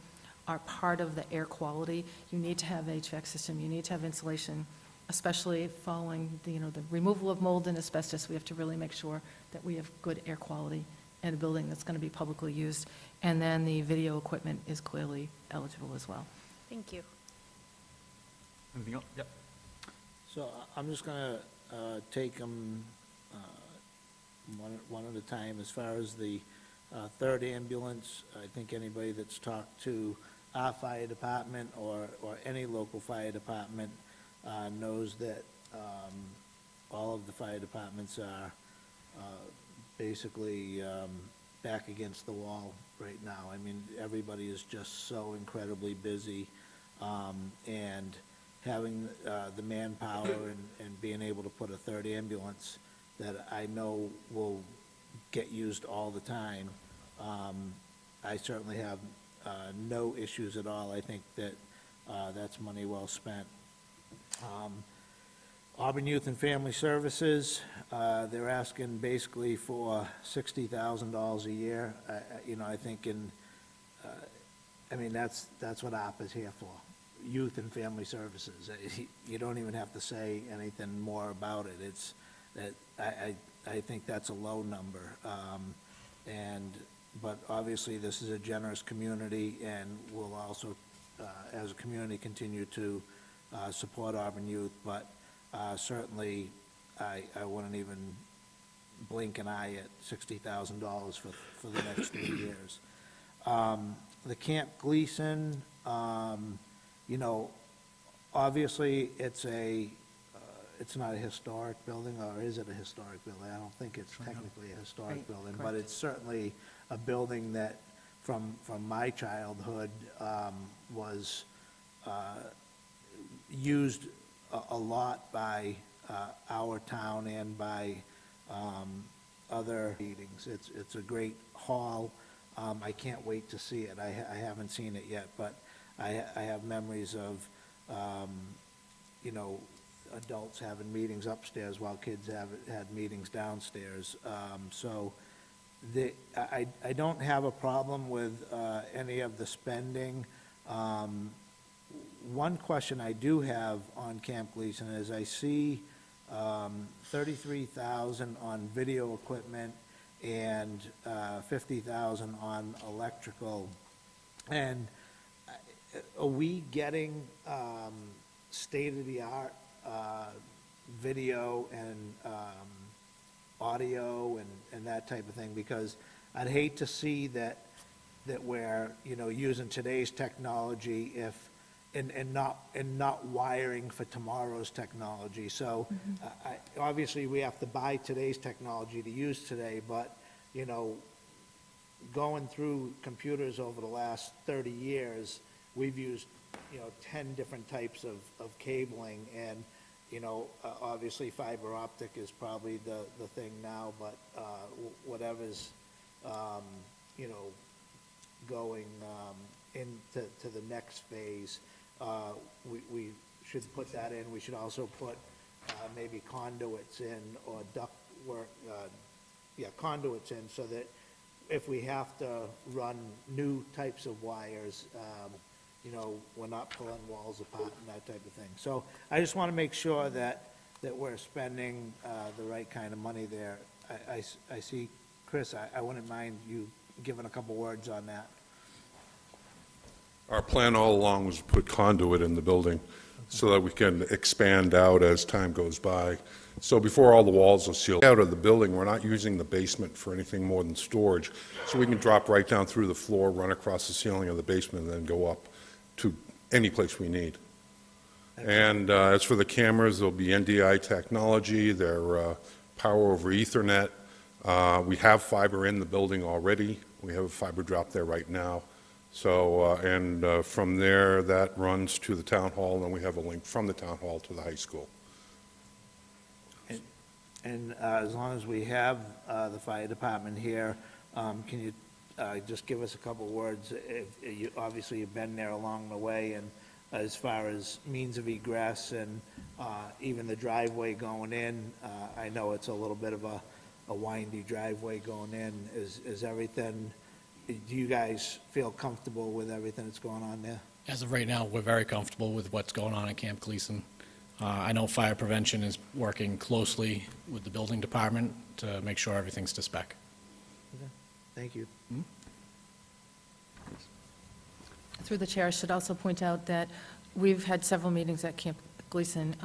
are part of the air quality. You need to have an HVAC system. You need to have insulation, especially following the removal of mold and asbestos. We have to really make sure that we have good air quality in a building that's going to be publicly used. And then the video equipment is clearly eligible as well. Thank you. Anything else? Yep. So I'm just gonna take them one at a time. As far as the third ambulance, I think anybody that's talked to our fire department or any local fire department knows that all of the fire departments are basically back against the wall right now. I mean, everybody is just so incredibly busy, and having the manpower and being able to put a third ambulance that I know will get used all the time. I certainly have no issues at all. I think that that's money well spent. Auburn Youth and Family Services, they're asking basically for $60,000 a year. I think that's what ARPA's here for, Youth and Family Services. You don't even have to say anything more about it. It's that I think that's a low number. But obviously this is a generous community, and we'll also, as a community, continue to support Auburn youth, but certainly I wouldn't even blink an eye at $60,000 for the next 3 years. The Camp Gleason, you know, obviously, it's not a historic building, or is it a historic building? I don't think it's technically a historic Right, building, but correct. it's certainly a building that, from my childhood, was used a lot by our town and by other meetings. It's a great hall. I can't wait to see it. I haven't seen it yet, but I have memories of, you know, adults having meetings upstairs while kids had meetings downstairs. So I don't have a problem with any of the spending. One question I do have on Camp Gleason is I see $33,000 on video equipment and $50,000 on electrical. And are we getting state-of-the-art video and audio and that type of thing? Because I'd hate to see that we're, you know, using today's technology and not wiring for tomorrow's technology. So obviously, we have to buy today's technology to use today, but, you know, going through computers over the last 30 years, we've used, you know, 10 different types of cabling, and, you know, obviously fiber optic is probably the thing now, but whatever's, you know, going into the next phase, we should put that in. We should also put maybe conduits in, or duct work, conduits in, so that if we have to run new types of wires, you know, we're not pulling walls apart and that type of thing. So I just want to make sure that we're spending the right kind of money there. I see, Chris, I wouldn't mind you giving a couple words on that. Our plan all along was to put conduit in the building so that we can expand out as time goes by. So before all the walls are sealed out of the building, we're not using the basement for anything more than storage. So we can drop right down through the floor, run across the ceiling of the basement, and then go up to any place we need. And as for the cameras, there'll be NDI technology. They're power over Ethernet. We have fiber in the building already. We have a fiber drop there right now. So, from there, that runs to the town hall, and we have a link from the town hall to the high school. And as long as we have the fire department here, can you just give us a couple words? Obviously, you've been there along the way, and as far as means of egress and even the driveway going in, I know it's a little bit of a windy driveway going in. Is everything, do you guys feel comfortable with everything that's going on there? As of right now, we're very comfortable with what's going on at Camp Gleason. I know fire prevention is working closely with the building department to make sure everything's to spec. Okay. Thank you. Through the chair, I should also point out that we've had several meetings at Camp Gleason.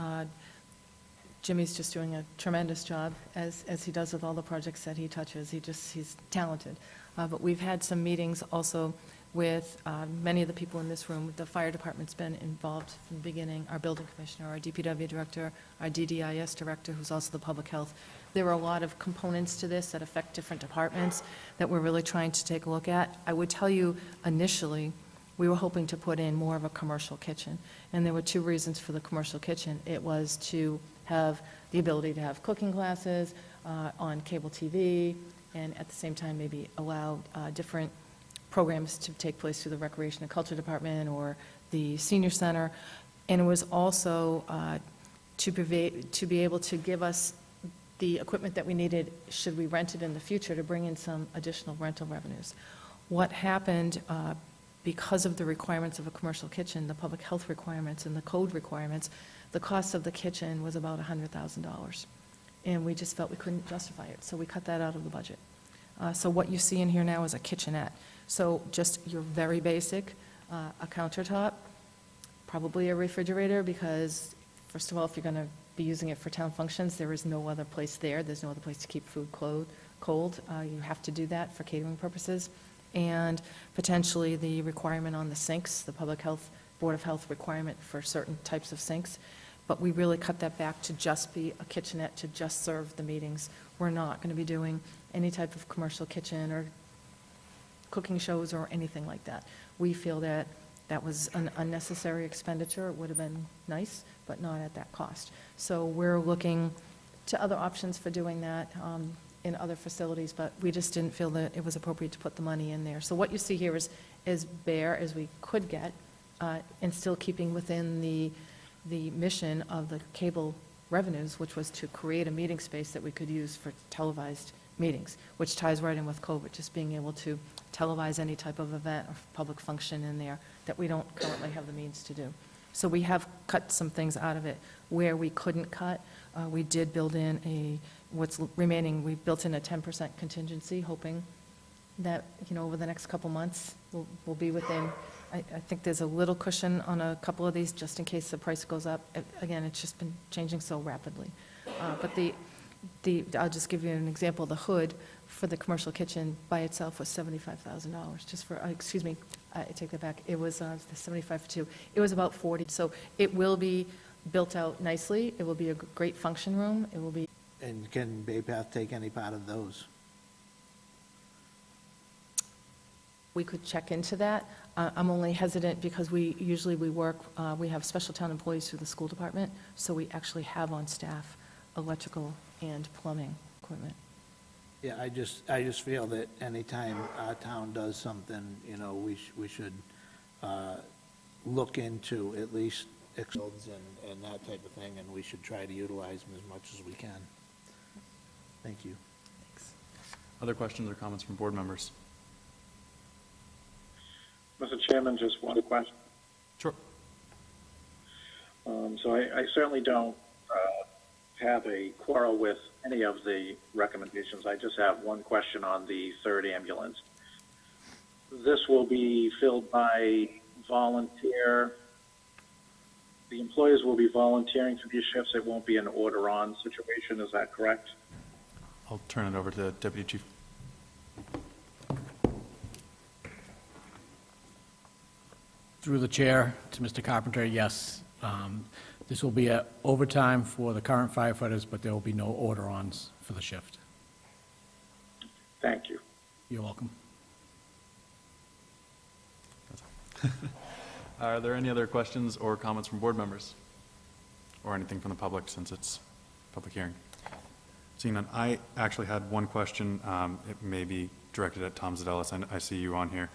Jimmy's just doing a tremendous job, as he does with all the projects that he touches. He's talented. But we've had some meetings also with many of the people in this room. The fire department's been involved from the beginning, our building commissioner, our DPW director, our DDIS director, who's also the public health. There are a lot of components to this that affect different departments that we're really trying to take a look at. I would tell you, initially, we were hoping to put in more of a commercial kitchen, and there were two reasons for the commercial kitchen. It was to have the ability to have cooking classes on cable TV, and at the same time maybe allow different programs to take place through the Recreation and Culture Department or the Senior Center. And it was also to be able to give us the equipment that we needed should we rent it in the future, to bring in some additional rental revenues. What happened because of the requirements of a commercial kitchen, the public health requirements and the code requirements, the cost of the kitchen was about $100,000. And we just felt we couldn't justify it, so we cut that out of the budget. So what you see in here now is a kitchenette. So just your very basic, a countertop, probably a refrigerator, because, first of all, if you're going to be using it for town functions, there is no other place there. There's no other place to keep food cold. You have to do that for catering purposes. And potentially the requirement on the sinks, the Public Health, Board of Health requirement for certain types of sinks. But we really cut that back to just be a kitchenette, to just serve the meetings. We're not going to be doing any type of commercial kitchen or cooking shows or anything like that. We feel that that was an unnecessary expenditure. It would have been nice, but not at that cost. So we're looking to other options for doing that in other facilities, but we just didn't feel that it was appropriate to put the money in there. So what you see here is as bare as we could get, and still keeping within the mission of the cable revenues, which was to create a meeting space that we could use for televised meetings, which ties right in with COVID, just being able to televise any type of event or public function in there that we don't currently have the means to do. So we have cut some things out of it. Where we couldn't cut, we did build in what's remaining, we built in a 10% contingency, hoping that, over the next couple months, we'll be within. I think there's a little cushion on a couple of these, just in case the price goes up. Again, it's just been changing so rapidly. But I'll just give you an example. The hood for the commercial kitchen by itself was $75,000, just for, excuse me, I take that back. It was the 75 for two. It was about 40. So it will be built out nicely. It will be a great function room. It will be. And can Bay Path take any part of those? We could check into that. I'm only hesitant because we work, we have special town employees through the school department, so we actually have on staff electrical and plumbing equipment. Yeah, I just feel that anytime our town does something, we should look into at least builds and that type of thing, and we should try to utilize them as much as we can. Thank you. Other questions or comments from board members? Mr. Chairman, just one question. Sure. So I certainly don't have a quarrel with any of the recommendations. I just have one question on the third ambulance. This will be filled by volunteer. The employees will be volunteering for these shifts. It won't be an order-on situation. Is that correct? I'll turn it over to Deputy Chief. Through the chair to Mr. Carpenter, yes. This will be overtime for the current firefighters, but there will be no order-ons for the shift. Thank you. You're welcome. Are there any other questions or comments from board members? Or anything from the public, since it's a public hearing? Seeing none, I actually had one question. It may be directed at Tom Zadelis. I see you on here.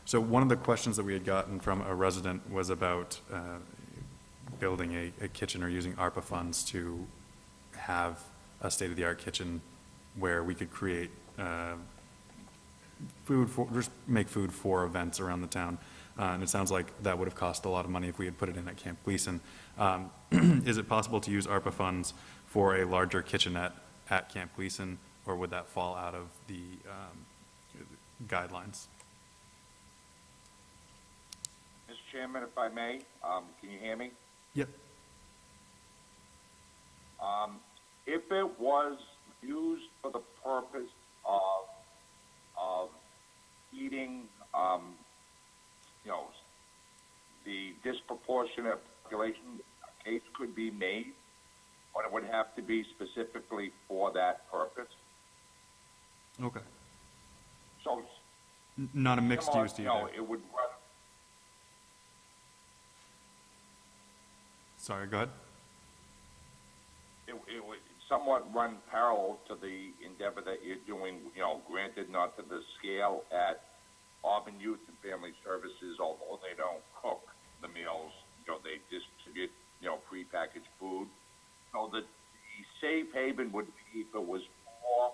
So one of the questions that we had gotten from a resident was about building a kitchen or using ARPA funds to have a state-of-the-art kitchen where we could create just make food for events around the town. And it sounds like that would have cost a lot of money if we had put it in at Camp Gleason. Is it possible to use ARPA funds for a larger kitchenette at Camp Gleason, or would that fall out of the guidelines? Mr. Chairman, if I may, can you hear me? Yep. If it was used for the purpose of eating, the disproportionate population, a case could be made, but it would have to be specifically for that purpose. Okay. So, Not a mixed use either. no, it would run. Sorry, go ahead. It would somewhat run parallel to the endeavor that you're doing, granted not to the scale at Auburn Youth and Family Services, although they don't cook the meals, they distribute, prepackaged food. So the safe haven would be if it was more,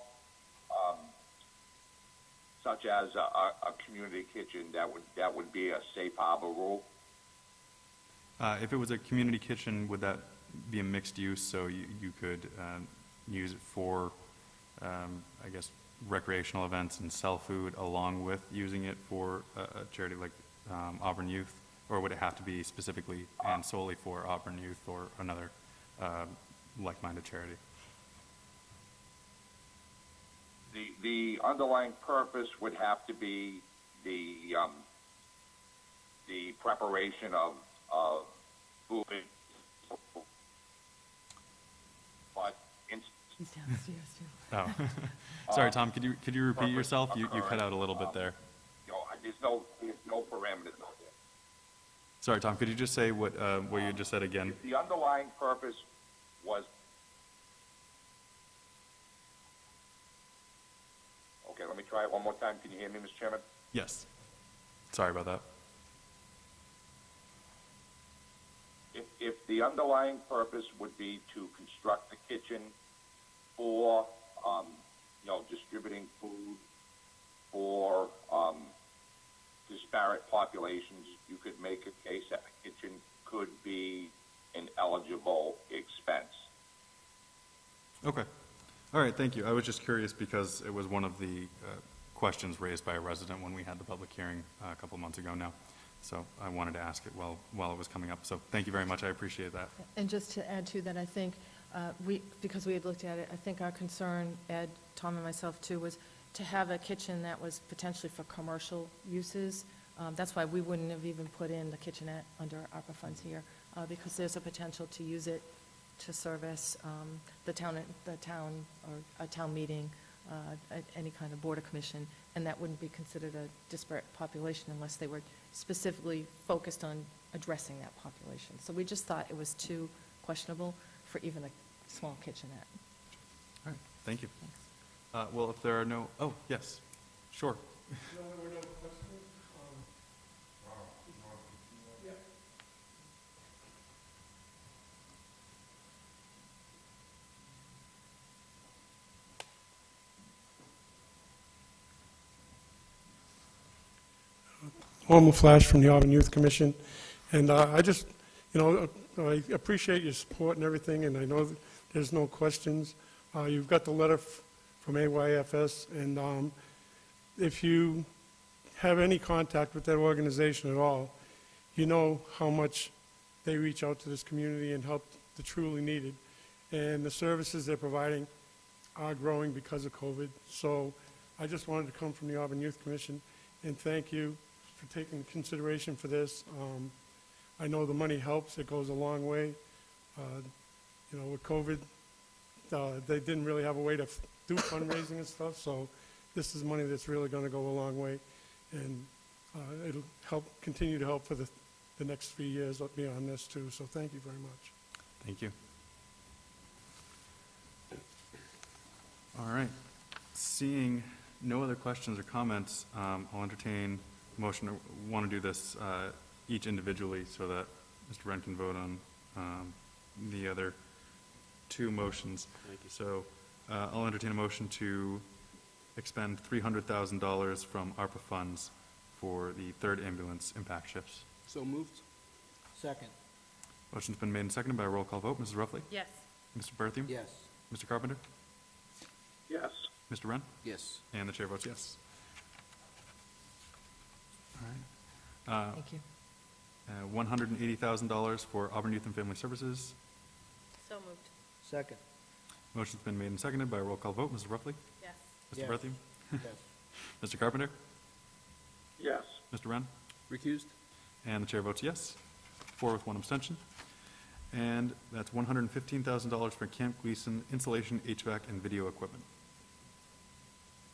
such as a community kitchen, that would be a safe harbor rule. If it was a community kitchen, would that be a mixed use, so you could use it for, I guess, recreational events and sell food along with using it for a charity like Auburn Youth? Or would it have to be specifically and solely for Auburn Youth or another like-minded charity? The underlying purpose would have to be the preparation of food. But He's downstairs, too. Oh, sorry, Tom, could you repeat yourself? You cut out a little bit there. there's no parameters out there. Sorry, Tom, could you just say what you just said again? If the underlying purpose was, okay, let me try it one more time. Can you hear me, Mr. Chairman? Yes. Sorry about that. If the underlying purpose would be to construct the kitchen for, distributing food for disparate populations, you could make a case that the kitchen could be an eligible expense. Okay. All right, thank you. I was just curious because it was one of the questions raised by a resident when we had the public hearing a couple months ago now. So I wanted to ask it while it was coming up. So thank you very much. I appreciate that. And just to add to that, I think because we had looked at it, I think our concern, Ed, Tom, and myself too, was to have a kitchen that was potentially for commercial uses. That's why we wouldn't have even put in the kitchenette under ARPA funds here, because there's a potential to use it to service the town or a town meeting, any kind of board or commission, and that wouldn't be considered a disparate population unless they were specifically focused on addressing that population. So we just thought it was too questionable for even a small kitchenette. All right, thank you. Well, if there are no, oh, yes, sure. Normal Flash from the Auburn Youth Commission, and I just, I appreciate your support and everything, and I know that there's no questions. You've got the letter from AYFS, and if you have any contact with that organization at all, you know how much they reach out to this community and help the truly needed. And the services they're providing are growing because of COVID. So I just wanted to come from the Auburn Youth Commission and thank you for taking consideration for this. I know the money helps. It goes a long way. With COVID, they didn't really have a way to do fundraising and stuff, so this is money that's really going to go a long way, and it'll continue to help for the next 3 years beyond this, too. So thank you very much. Thank you. All right. Seeing no other questions or comments, I'll entertain a motion. I want to do this each individually so that Mr. Wren can vote on the other two motions. Thank you. So I'll entertain a motion to expend $300,000 from ARPA funds for the third ambulance impact shifts. So moved? Second. Motion's been made and seconded by a roll call vote. Mrs. Ruffey? Yes. Mr. Berthium? Yes. Mr. Carpenter? Yes. Mr. Wren? Yes. And the chair votes yes. All right. Thank you. $180,000 for Auburn Youth and Family Services. So moved. Second. Motion's been made and seconded by a roll call vote. Mrs. Ruffey? Yes. Mr. Yes. Berthium? Yes. Mr. Carpenter? Yes. Mr. Wren? Recused? And the chair votes yes. 4 with 1 abstention. And that's $115,000 for Camp Gleason installation, HVAC, and video equipment.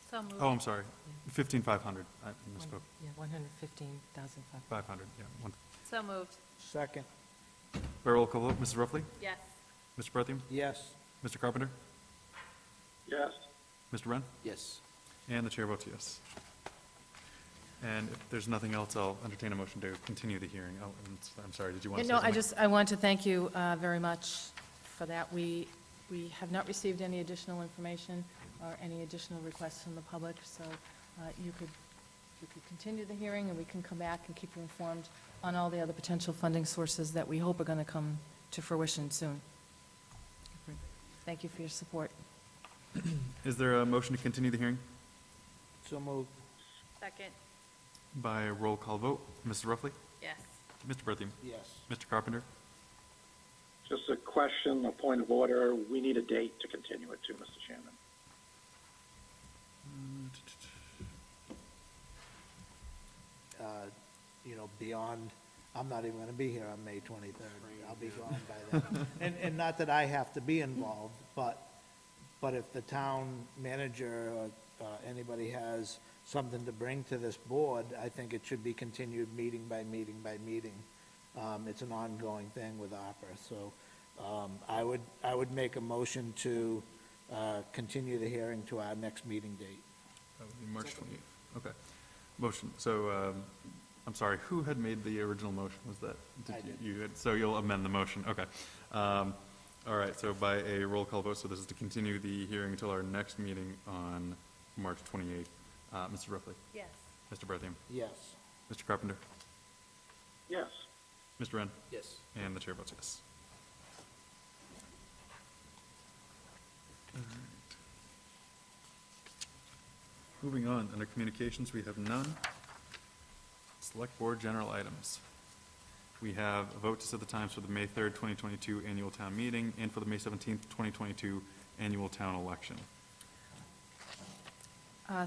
So moved. Oh, I'm sorry, 15,500. I misspoke. Yeah, 115,500. 500, yeah. So moved. Second. By roll call vote, Mrs. Ruffey? Yes. Mr. Berthium? Yes. Mr. Carpenter? Yes. Mr. Wren? Yes. And the chair votes yes. And if there's nothing else, I'll entertain a motion to continue the hearing. Oh, I'm sorry, did you want to say No, something? I want to thank you very much for that. We have not received any additional information or any additional requests from the public, so you could continue the hearing, and we can come back and keep you informed on all the other potential funding sources that we hope are going to come to fruition soon. Thank you for your support. Is there a motion to continue the hearing? So moved. Second. By roll call vote, Mrs. Ruffey? Yes. Mr. Berthium? Yes. Mr. Carpenter? Just a question, a point of order. We need a date to continue it to, Mr. Chairman. Beyond, I'm not even gonna be here on May 23rd. I'll be gone by then. And not that I have to be involved, but if the town manager or anybody has something to bring to this board, I think it should be continued meeting by meeting by meeting. It's an ongoing thing with ARPA, so I would make a motion to continue the hearing to our next meeting date. That would be March 28th. Okay. Motion, so, I'm sorry, who had made the original motion? Was that? I did. You had, so you'll amend the motion, okay. All right, so by a roll call vote, so this is to continue the hearing until our next meeting on March 28th. Mr. Ruffey? Yes. Mr. Berthium? Yes. Mr. Carpenter? Yes. Mr. Wren? Yes. And the chair votes yes. All right. Moving on, under communications, we have none. Select Board general items. We have a vote to set the times for the May 3rd, 2022 annual town meeting and for the May 17th, 2022 annual town election.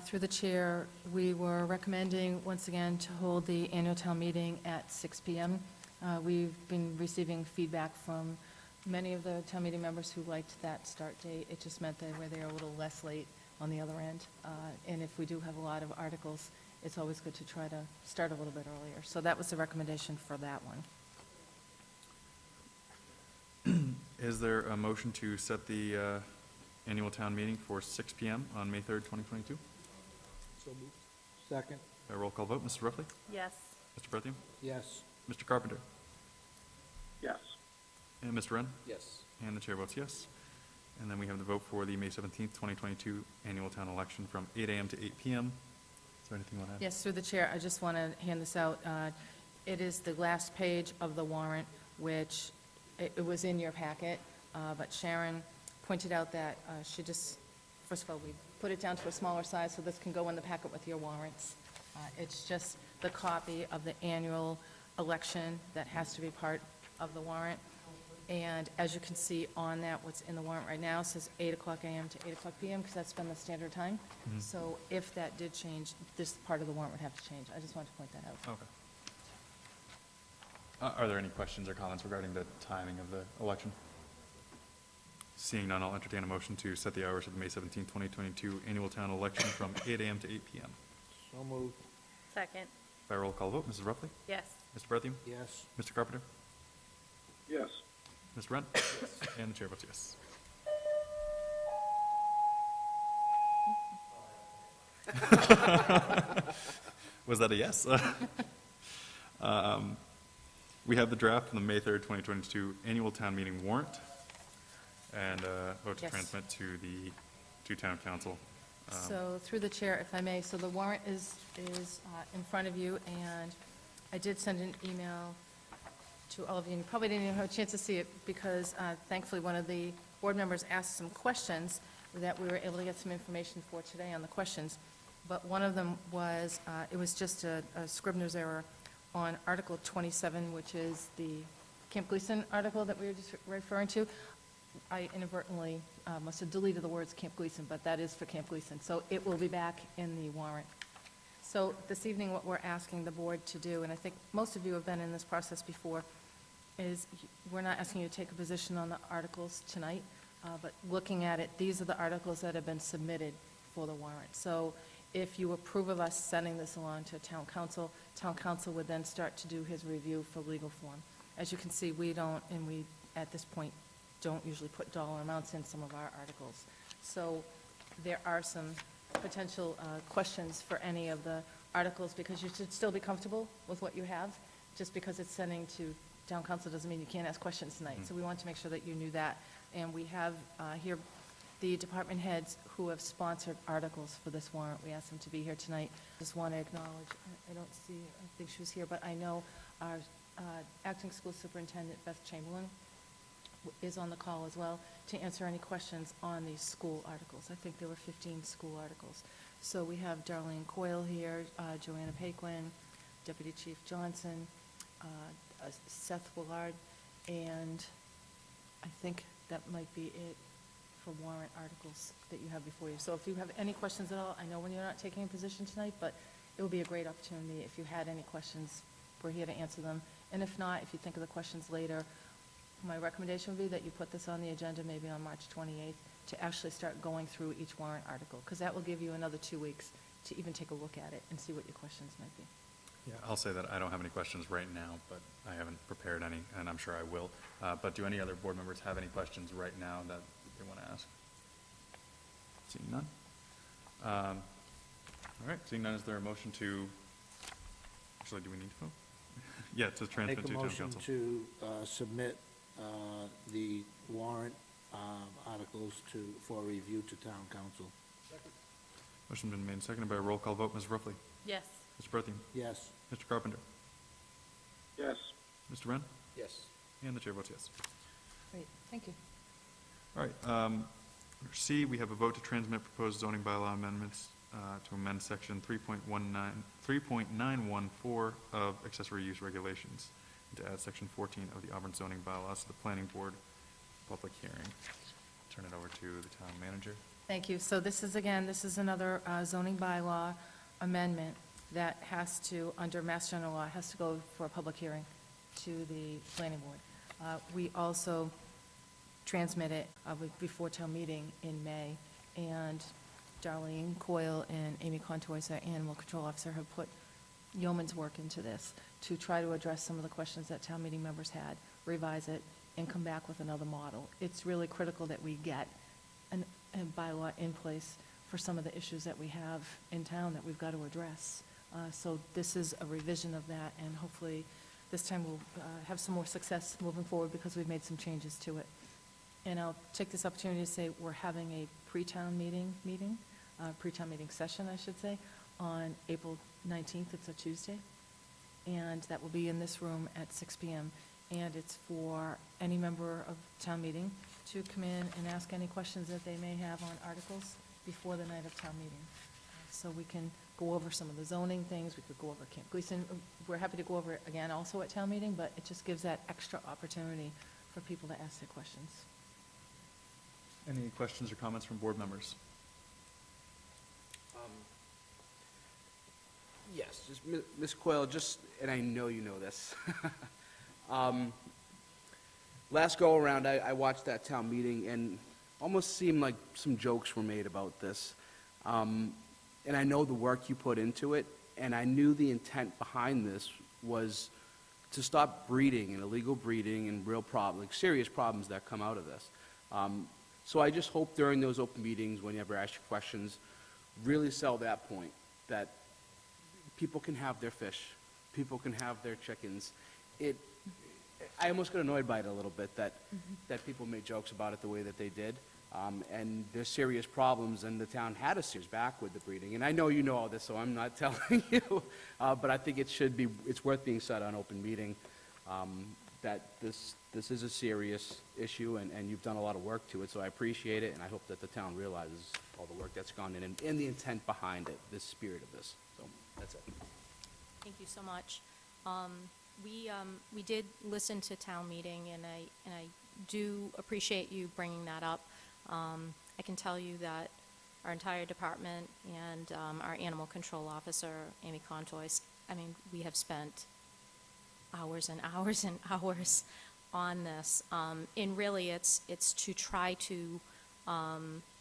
Through the chair, we were recommending, once again, to hold the annual town meeting at 6 PM. We've been receiving feedback from many of the town meeting members who liked that start date. It just meant that we're there a little less late on the other end. And if we do have a lot of articles, it's always good to try to start a little bit earlier. So that was the recommendation for that one. Is there a motion to set the annual town meeting for 6 PM on May 3rd, 2022? So moved. Second. By roll call vote, Mrs. Ruffey? Yes. Mr. Berthium? Yes. Mr. Carpenter? Yes. And Mr. Wren? Yes. And the chair votes yes. And then we have the vote for the May 17th, 2022 annual town election from 8 AM to 8 PM. Is there anything you want to add? Yes, through the chair, I just want to hand this out. It is the last page of the warrant, which it was in your packet, but Sharon pointed out that she just, first of all, we put it down to a smaller size so this can go in the packet with your warrants. It's just the copy of the annual election that has to be part of the warrant. And as you can see on that, what's in the warrant right now says 8 o'clock AM to 8 o'clock PM, because that's been the standard time. So if that did change, this part of the warrant would have to change. I just wanted to point that out. Okay. Are there any questions or comments regarding the timing of the election? Seeing none, I'll entertain a motion to set the hours of the May 17th, 2022 annual town election from 8 AM to 8 PM. So moved. Second. By roll call vote, Mrs. Ruffey? Yes. Mr. Berthium? Yes. Mr. Carpenter? Yes. Mr. Wren? And the chair votes yes. Was that a yes? We have the draft from the May 3rd, 2022 annual town meeting warrant and vote to Yes. transmit to town council. So through the chair, if I may, so the warrant is in front of you, and I did send an email to all of you, and you probably didn't even have a chance to see it, because thankfully, one of the board members asked some questions that we were able to get some information for today on the questions. But one of them was, it was just a Scribner's error on Article 27, which is the Camp Gleason article that we were just referring to. I inadvertently must have deleted the words Camp Gleason, but that is for Camp Gleason. So it will be back in the warrant. So this evening, what we're asking the board to do, and I think most of you have been in this process before, is we're not asking you to take a position on the articles tonight, but looking at it, these are the articles that have been submitted for the warrant. So if you approve of us sending this along to town council would then start to do his review for legal form. As you can see, we don't, and we, at this point, don't usually put dollar amounts in some of our articles. So there are some potential questions for any of the articles, because you should still be comfortable with what you have. Just because it's sending to town council doesn't mean you can't ask questions tonight. So we want to make sure that you knew that. And we have here the department heads who have sponsored articles for this warrant. We asked them to be here tonight. Just want to acknowledge, I don't see, I think she was here, but I know our acting school superintendent, Beth Chamberlain, is on the call as well to answer any questions on these school articles. I think there were 15 school articles. So we have Darlene Coyle here, Joanna Paquin, Deputy Chief Johnson, Seth Willard, and I think that might be it for warrant articles that you have before you. So if you have any questions at all, I know when you're not taking a position tonight, but it would be a great opportunity. If you had any questions, we're here to answer them. And if not, if you think of the questions later, my recommendation would be that you put this on the agenda maybe on March 28th to actually start going through each warrant article, because that will give you another 2 weeks to even take a look at it and see what your questions might be. Yeah, I'll say that I don't have any questions right now, but I haven't prepared any, and I'm sure I will. But do any other board members have any questions right now that they want to ask? Seeing none? All right, seeing none, is there a motion to, actually, do we need to vote? Yeah, to transmit Make to a town motion council. to submit the warrant articles for review to town council. Motion been made and seconded by a roll call vote. Ms. Ruffey? Yes. Mr. Berthien? Yes. Mr. Carpenter? Yes. Mr. Wren? Yes. And the chair votes yes. Great, thank you. All right, under C, we have a vote to transmit proposed zoning bylaw amendments to amend section 3.914 of accessory use regulations, and to add section 14 of the Auburn zoning bylaws to the planning board public hearing. Turn it over to the town manager. Thank you. So this is another zoning bylaw amendment that has to, under Mass General Law, has to go for a public hearing to the planning board. We also transmit it before town meeting in May, and Darlene Coyle and Amy Contois, our animal control officer, have put yeoman's work into this to try to address some of the questions that town meeting members had, revise it, and come back with another model. It's really critical that we get a bylaw in place for some of the issues that we have in town that we've got to address. So this is a revision of that, and hopefully this time we'll have some more success moving forward because we've made some changes to it. And I'll take this opportunity to say we're having a pre-town meeting session, I should say, on April 19th. It's a Tuesday. And that will be in this room at 6 p.m. And it's for any member of town meeting to come in and ask any questions that they may have on articles before the night of town meeting. So we can go over some of the zoning things, we could go over Camp Gleason. We're happy to go over it again also at town meeting, but it just gives that extra opportunity for people to ask their questions. Any questions or comments from board members? Yes, just, Ms. Coyle, and I know you know this. Last go-around, I watched that town meeting, and almost seemed like some jokes were made about this. And I know the work you put into it, and I knew the intent behind this was to stop breeding and illegal breeding and real problems, like serious problems that come out of this. So I just hope during those open meetings, whenever I ask you questions, really sell that point, that people can have their fish, people can have their chickens. I almost got annoyed by it a little bit, that people made jokes about it the way that they did. And there's serious problems, and the town had a serious back with the breeding. And I know you know all this, so I'm not telling you, but I think it's worth being said on open meeting, that this is a serious issue, and you've done a lot of work to it, so I appreciate it, and I hope that the town realizes all the work that's gone in, and the intent behind it, the spirit of this. So, that's it. Thank you so much. We did listen to town meeting, and I do appreciate you bringing that up. I can tell you that our entire department and our animal control officer, Amy Contois, we have spent hours and hours and hours on this. And really, it's to try to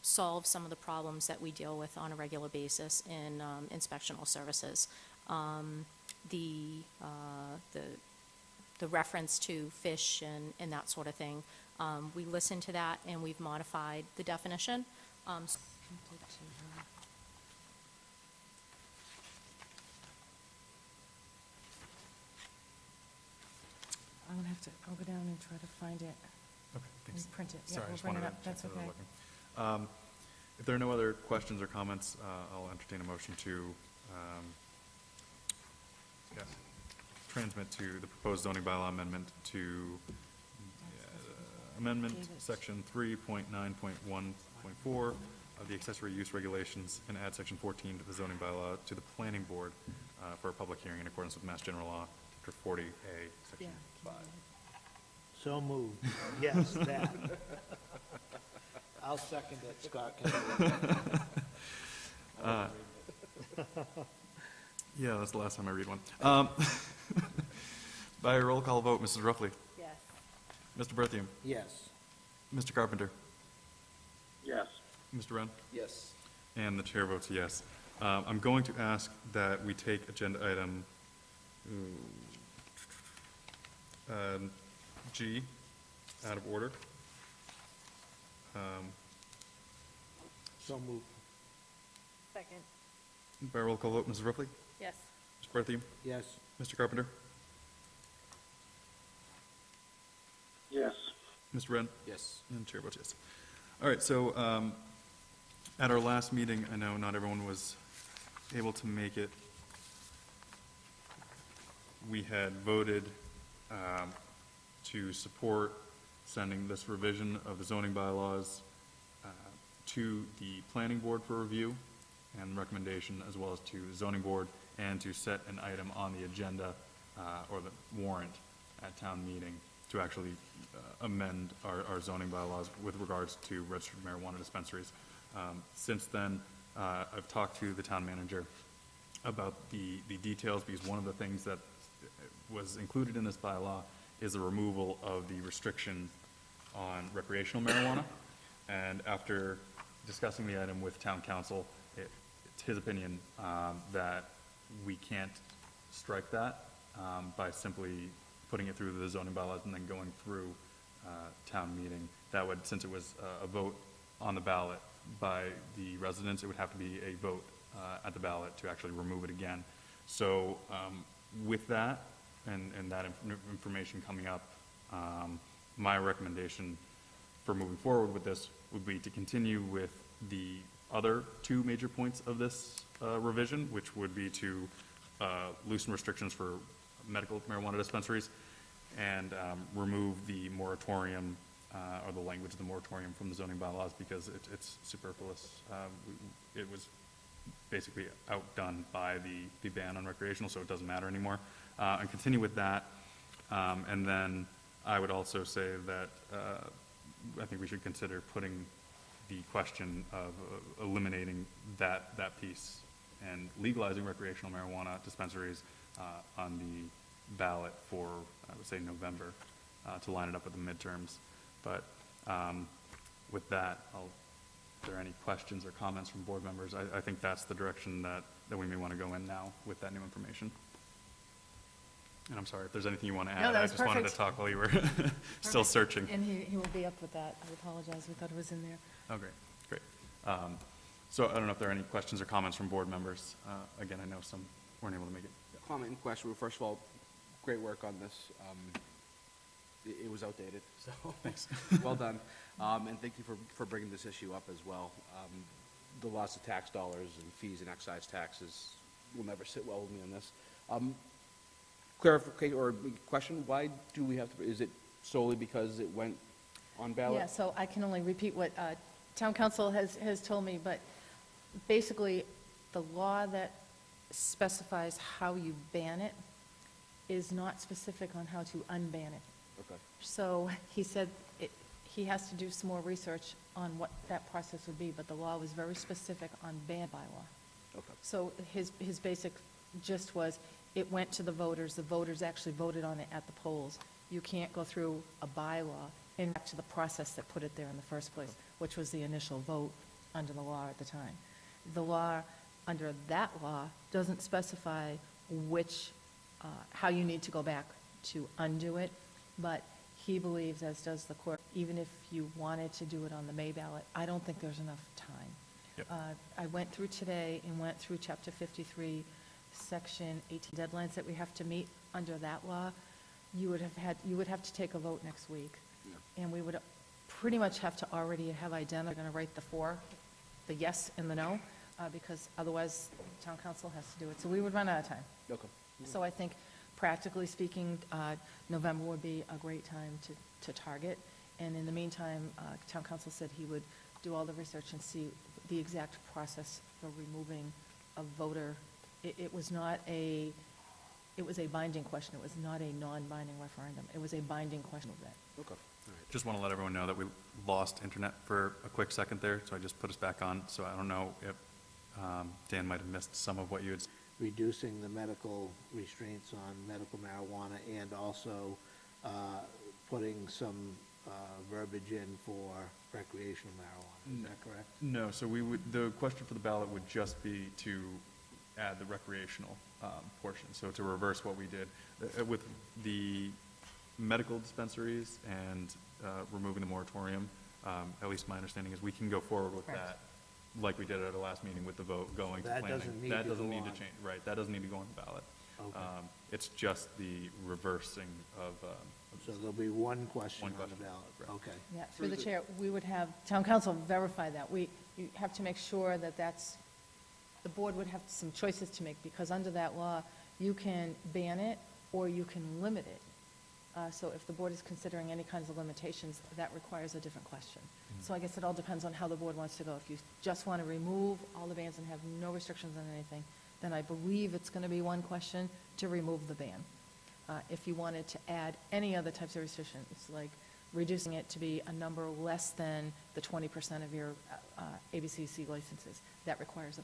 solve some of the problems that we deal with on a regular basis in inspectional services. The reference to fish and that sort of thing, we listened to that and we've modified the definition. I'll go down and try to find it Okay, thanks. and print it. Yeah, Sorry, I we'll just bring it wanted up. to That's check that okay. they're looking. If there are no other questions or comments, I'll entertain a motion to transmit to the proposed zoning bylaw amendment to amendment section 3.9.1.4 of the accessory use regulations, and add section 14 to the zoning bylaw to the planning board for a public hearing in accordance with Mass General Law to for 40A, Section 5. So moved. Yes, that. I'll second it, Scott. can do it. Yeah, that's the last time I read one. By a roll call vote, Mrs. Ruffey, Yes. Mr. Berthium, Yes. Mr. Carpenter, Yes. Mr. Wren, Yes. and the chair votes yes. I'm going to ask that we take agenda item G out of order. So moved. Second. By roll call vote, Mrs. Ruffey, Yes. Mr. Berthium, Yes. Mr. Carpenter, Yes. Mr. Wren, Yes. and chair votes yes. All right, so at our last meeting, I know not everyone was able to make it. We had voted to support sending this revision of the zoning bylaws to the planning board for review and recommendation, as well as to the zoning board, and to set an item on the agenda or the warrant at town meeting to actually amend our zoning bylaws with regards to registered marijuana dispensaries. Since then, I've talked to the town manager about the details, because one of the things that was included in this bylaw is the removal of the restriction on recreational marijuana. And after discussing the item with town council, it's his opinion that we can't strike that by simply putting it through the zoning bylaws and then going through town meeting. That would, since it was a vote on the ballot by the residents, it would have to be a vote at the ballot to actually remove it again. So with that and that information coming up, my recommendation for moving forward with this would be to continue with the other two major points of this revision, which would be to loosen restrictions for medical marijuana dispensaries and remove the moratorium or the language of the moratorium from the zoning bylaws, because it's superfluous. It was basically outdone by the ban on recreational, so it doesn't matter anymore. And continue with that. And then I would also say that I think we should consider putting the question of eliminating that piece and legalizing recreational marijuana dispensaries on the ballot for, I would say, November, to line it up with the midterms. But with that, if there are any questions or comments from board members, I think that's the direction that we may want to go in now with that new information. And I'm sorry if there's anything you want to add. No, that was I just wanted to perfect. talk while you were still searching. And he will be up with that. I apologize, we thought it was in there. Oh, great. So I don't know if there are any questions or comments from board members. Again, I know some weren't able to make it. Comment and question. Well, first of all, great work on this. It was outdated, so Thanks. well done. And thank you for bringing this issue up as well. The loss of tax dollars and fees and excise taxes will never sit well with me on this. Clarification or question, why do we have to, is it solely because it went on ballot? Yeah, so I can only repeat what town council has told me, but basically, the law that specifies how you ban it is not specific on how to unban it. Okay. So he said he has to do some more research on what that process would be, but the law was very specific on ban bylaw. Okay. So his basic gist was, it went to the voters actually voted on it at the polls. You can't go through a bylaw and back to the process that put it there in the first place, which was the initial vote under the law at the time. The law, under that law, doesn't specify which, how you need to go back to undo it, but he believes, as does the court, even if you wanted to do it on the May ballot, I don't think there's enough time. Yep. I went through today and went through Chapter 53, Section 18 deadlines that we have to meet under that law. You would have to take a vote next week. Yeah. And we would pretty much have to already have identified, we're going to write the yes and the no, because otherwise town council has to do it. So we would run out of time. Okay. So I think, practically speaking, November would be a great time to target. And in the meantime, town council said he would do all the research and see the exact process for removing a voter. It was not it was a binding question. It was not a non-binding referendum. It was a binding question of that. Okay, all right. Just want to let everyone know that we lost internet for a quick second there, so I just put us back on. So I don't know if Dan might have missed some of what you had. Reducing the medical restraints on medical marijuana and also putting some verbiage in for recreational marijuana. Is that correct? No, so the question for the ballot would just be to add the recreational portion, so to reverse what we did. With the medical dispensaries and removing the moratorium, at least my understanding is we can go forward with Correct. that, like we did at our last meeting with the vote going to That planning. doesn't need That to doesn't go need to on. change, right, that doesn't need to go on the ballot. Okay. It's just the reversing of. So there'll be one question One on the question, ballot. right. Okay. Yeah, through the chair, we would have town council verify that. You have to make sure that the board would have some choices to make, because under that law, you can ban it or you can limit it. So if the board is considering any kinds of limitations, that requires a different question. So I guess it all depends on how the board wants to go. If you just want to remove all the bans and have no restrictions on anything, then I believe it's going to be one question to remove the ban. If you wanted to add any other types of restrictions, like reducing it to be a number less than the 20% of your ABCC licenses, that requires a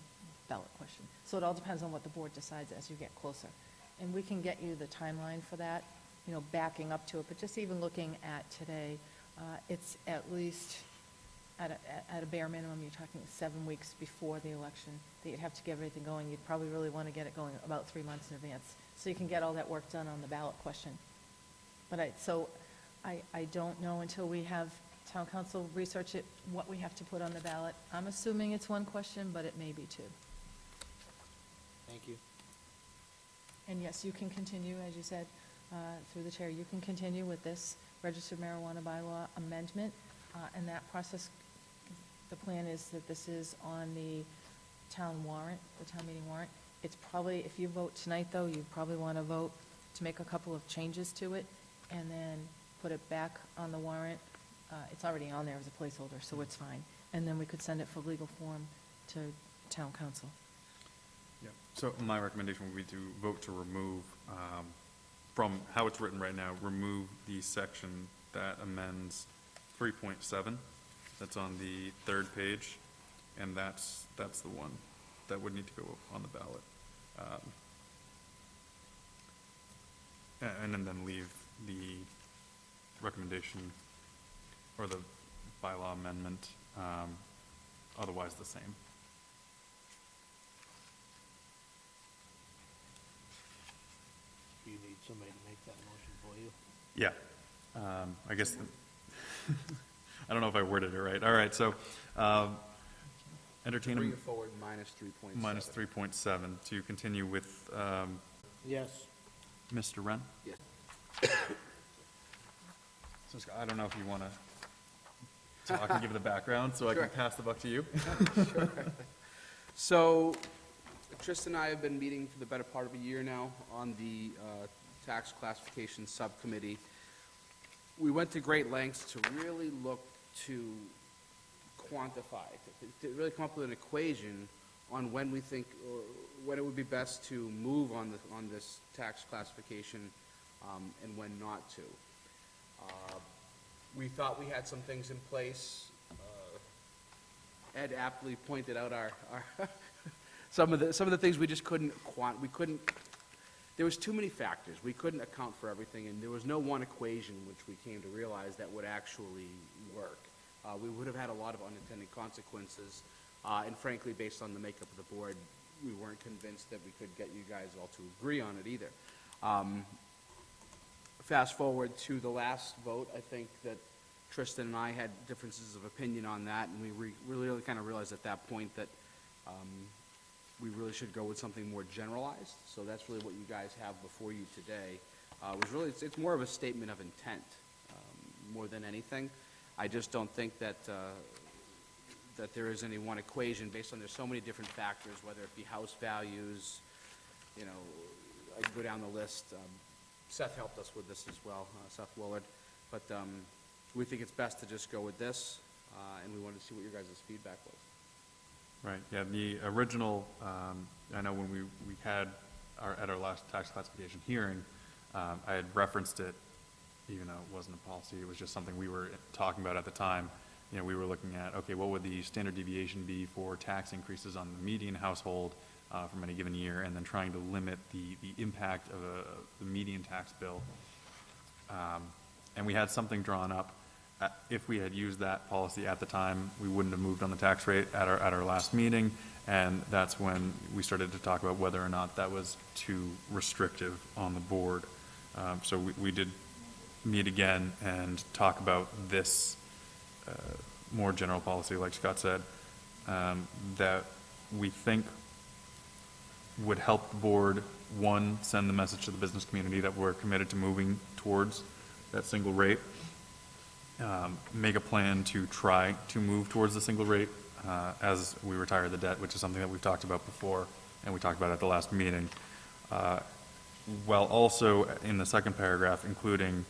ballot question. So it all depends on what the board decides as you get closer. And we can get you the timeline for that, backing up to it, but just even looking at today, it's at least, at a bare minimum, you're talking 7 weeks before the election that you'd have to get everything going. You'd probably really want to get it going about 3 months in advance, so you can get all that work done on the ballot question. But I don't know until we have town council research it, what we have to put on the ballot. I'm assuming it's one question, but it may be two. Thank you. And yes, you can continue, as you said, through the chair, you can continue with this registered marijuana bylaw amendment, and that process, the plan is that this is on the town warrant, the town meeting warrant. It's probably, if you vote tonight, though, you probably want to vote to make a couple of changes to it, and then put it back on the warrant. It's already on there as a placeholder, so it's fine. And then we could send it for legal form to town council. Yeah, so my recommendation would be to vote to remove, from how it's written right now, remove the section that amends 3.7. That's on the third page, and that's the one that would need to go on the ballot. And then leave the recommendation or the bylaw amendment otherwise the same. Do you need somebody to make that motion for you? Yeah, I guess, I don't know if I worded it right. All right, so entertain Bring a it forward minus 3.7. minus 3.7 to continue with Yes. Mr. Wren. Yes. So Scott, I don't know if you want to talk and give the background, so I Sure. can pass the buck to you. So, Tristan and I have been meeting for the better part of a year now on the tax classification subcommittee. We went to great lengths to really look to quantify, to really come up with an equation on when we think, or when it would be best to move on this tax classification and when not to. We thought we had some things in place. Ed aptly pointed out our some of the things we just couldn't there was too many factors. We couldn't account for everything, and there was no one equation which we came to realize that would actually work. We would have had a lot of unintended consequences, and frankly, based on the makeup of the board, we weren't convinced that we could get you guys all to agree on it either. Fast forward to the last vote, I think that Tristan and I had differences of opinion on that, and we really kind of realized at that point that we really should go with something more generalized. So that's really what you guys have before you today. It's more of a statement of intent more than anything. I just don't think that that there is any one equation based on there's so many different factors, whether it be house values, I can go down the list. Seth helped us with this as well, Seth Willard. But we think it's best to just go with this, and we wanted to see what your guys' feedback was. Right, yeah, the original, I know when we had at our last tax classification hearing, I had referenced it, even though it wasn't a policy, it was just something we were talking about at the time. You know, we were looking at, okay, what would the standard deviation be for tax increases on the median household from any given year, and then trying to limit the impact of the median tax bill. And we had something drawn up. If we had used that policy at the time, we wouldn't have moved on the tax rate at our last meeting, and that's when we started to talk about whether or not that was too restrictive on the board. So we did meet again and talk about this more general policy, like Scott said, that we think would help the board, one, send the message to the business community that we're committed to moving towards that single rate, make a plan to try to move towards the single rate as we retire the debt, which is something that we've talked about before and we talked about at the last meeting, while also in the second paragraph including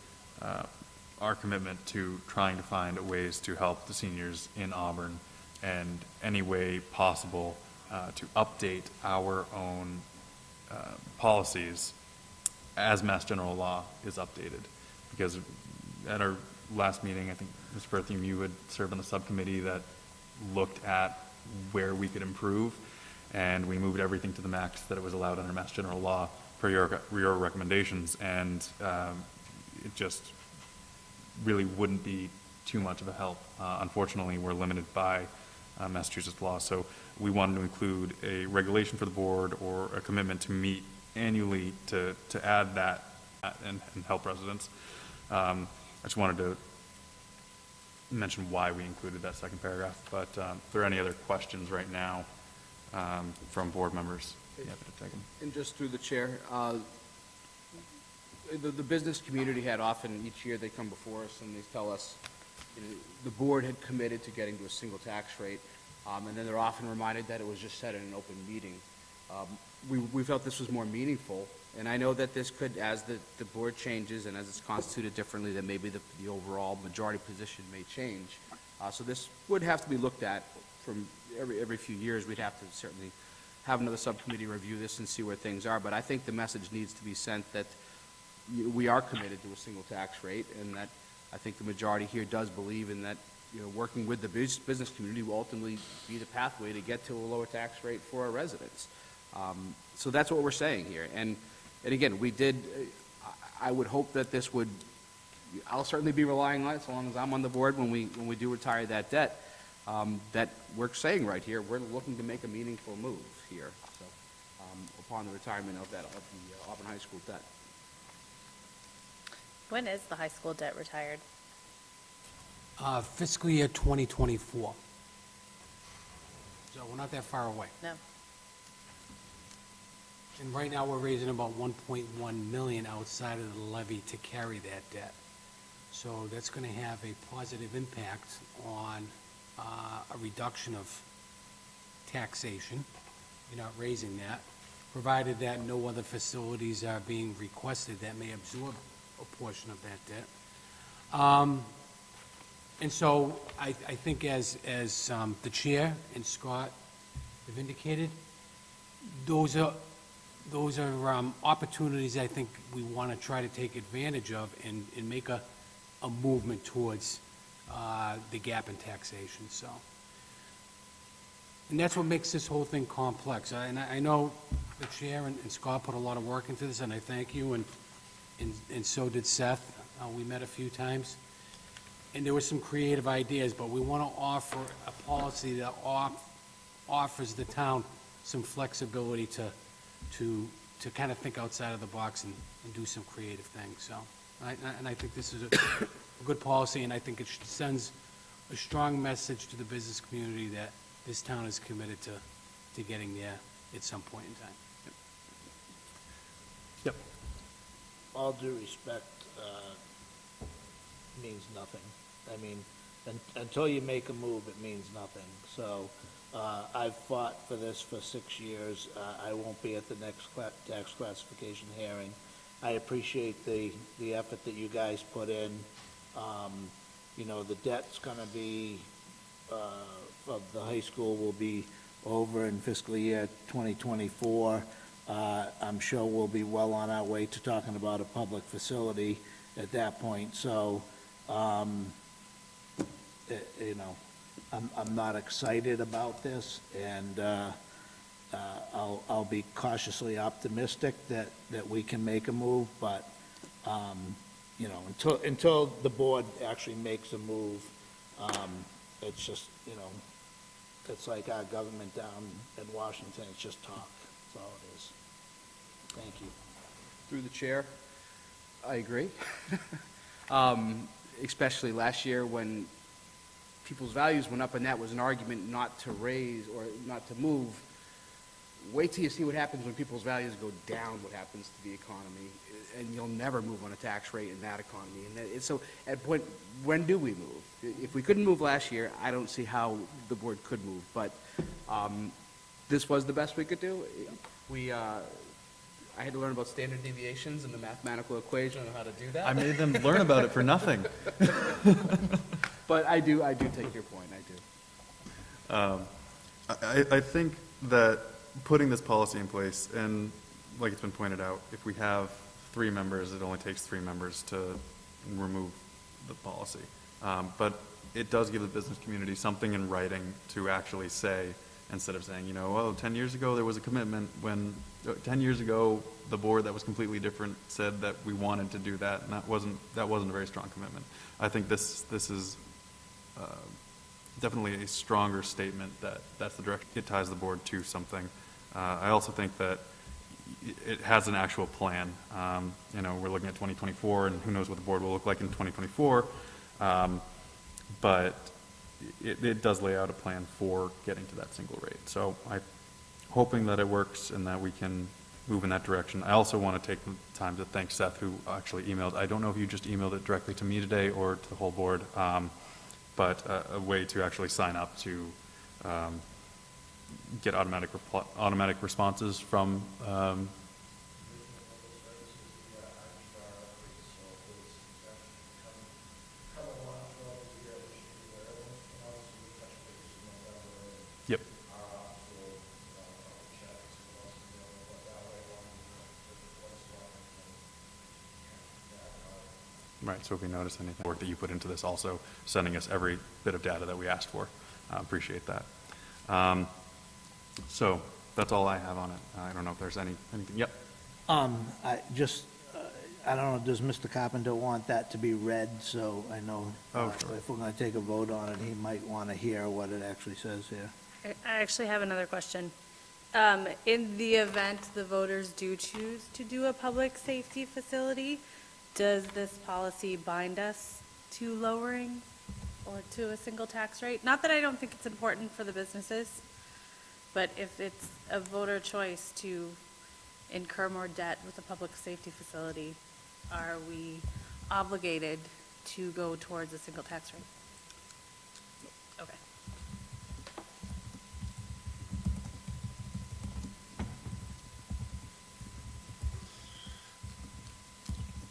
our commitment to trying to find ways to help the seniors in Auburn and any way possible to update our own policies as Mass General Law is updated. Because at our last meeting, I think, Mr. Berthium, you had served on the subcommittee that looked at where we could improve, and we moved everything to the max that it was allowed under Mass General Law per your recommendations, and it just really wouldn't be too much of a help. Unfortunately, we're limited by Massachusetts law, so we wanted to include a regulation for the board or a commitment to meet annually to add that and help residents. I just wanted to mention why we included that second paragraph, but if there are any other questions right now from board members, happy to take them. And just through the chair, the business community had often, each year they come before us and they tell us, you know, the board had committed to getting to a single tax rate, and then they're often reminded that it was just said in an open meeting. We felt this was more meaningful, and I know that this could, as the board changes and as it's constituted differently, that maybe the overall majority position may change. So this would have to be looked at from every few years. We'd have to certainly have another subcommittee review this and see where things are, but I think the message needs to be sent that we are committed to a single tax rate, and that I think the majority here does believe in that, you know, working with the business community will ultimately be the pathway to get to a lower tax rate for our residents. So that's what we're saying here. And again, I would hope that this would, I'll certainly be relying on it as long as I'm on the board when we do retire that debt, that we're saying right here, we're looking to make a meaningful move here, so, upon the retirement of the Auburn High School debt. When is the high school debt retired? Fiscal year 2024. So we're not that far away. No. And right now, we're raising about 1.1 million outside of the levy to carry that debt. So that's going to have a positive impact on a reduction of taxation. You're not raising that, provided that no other facilities are being requested that may absorb a portion of that debt. And so I think as the chair and Scott have indicated, those are opportunities I think we want to try to take advantage of and make a movement towards the gap in taxation, so. And that's what makes this whole thing complex. And I know the chair and Scott put a lot of work into this, and I thank you, and so did Seth. We met a few times. And there were some creative ideas, but we want to offer a policy that offers the town some flexibility to kind of think outside of the box and do some creative things, so. And I think this is a good policy, and I think it sends a strong message to the business community that this town is committed to getting there at some point in time. Yep. All due respect, means nothing. I mean, until you make a move, it means nothing. So, I've fought for this for 6 years. I won't be at the next tax classification hearing. I appreciate the effort that you guys put in. You know, the debt's gonna be, of the high school will be over in fiscal year 2024. I'm sure we'll be well on our way to talking about a public facility at that point. So, you know, I'm not excited about this, and I'll be cautiously optimistic that we can make a move, but, you know, until the board actually makes a move, it's just, you know, it's like our government down in Washington, it's just talk, that's all it is. Thank you. Through the chair, I agree. Especially last year when people's values went up and that was an argument not to raise or not to move. Wait till you see what happens when people's values go down, what happens to the economy, and you'll never move on a tax rate in that economy. And so at point, when do we move? If we couldn't move last year, I don't see how the board could move, but this was the best we could do. I had to learn about standard deviations and the mathematical equation on how to do that. I made them learn about it for nothing. But I do take your point, I do. I think that putting this policy in place, and like it's been pointed out, if we have 3 members, it only takes 3 members to remove the policy. But it does give the business community something in writing to actually say, instead of saying, you know, oh, 10 years ago there was a commitment when, 10 years ago, the board that was completely different said that we wanted to do that, and that wasn't a very strong commitment. I think this is definitely a stronger statement that that's the direction. It ties the board to something. I also think that it has an actual plan. You know, we're looking at 2024, and who knows what the board will look like in 2024. But it does lay out a plan for getting to that single rate. So I'm hoping that it works and that we can move in that direction. I also want to take the time to thank Seth, who actually emailed. I don't know if you just emailed it directly to me today or to the whole board, but a way to actually sign up to get automatic responses from Yep. Right, so if we notice anything, work that you put into this, also sending us every bit of data that we asked for. Appreciate that. So that's all I have on it. I don't know if there's anything. Yep. I don't know, does Mr. Carpenter want that to be read? So I know Sure. if we're going to take a vote on it, he might want to hear what it actually says here. I actually have another question. In the event the voters do choose to do a public safety facility, does this policy bind us to lowering or to a single tax rate? Not that I don't think it's important for the businesses, but if it's a voter choice to incur more debt with a public safety facility, are we obligated to go towards a single tax rate? Okay.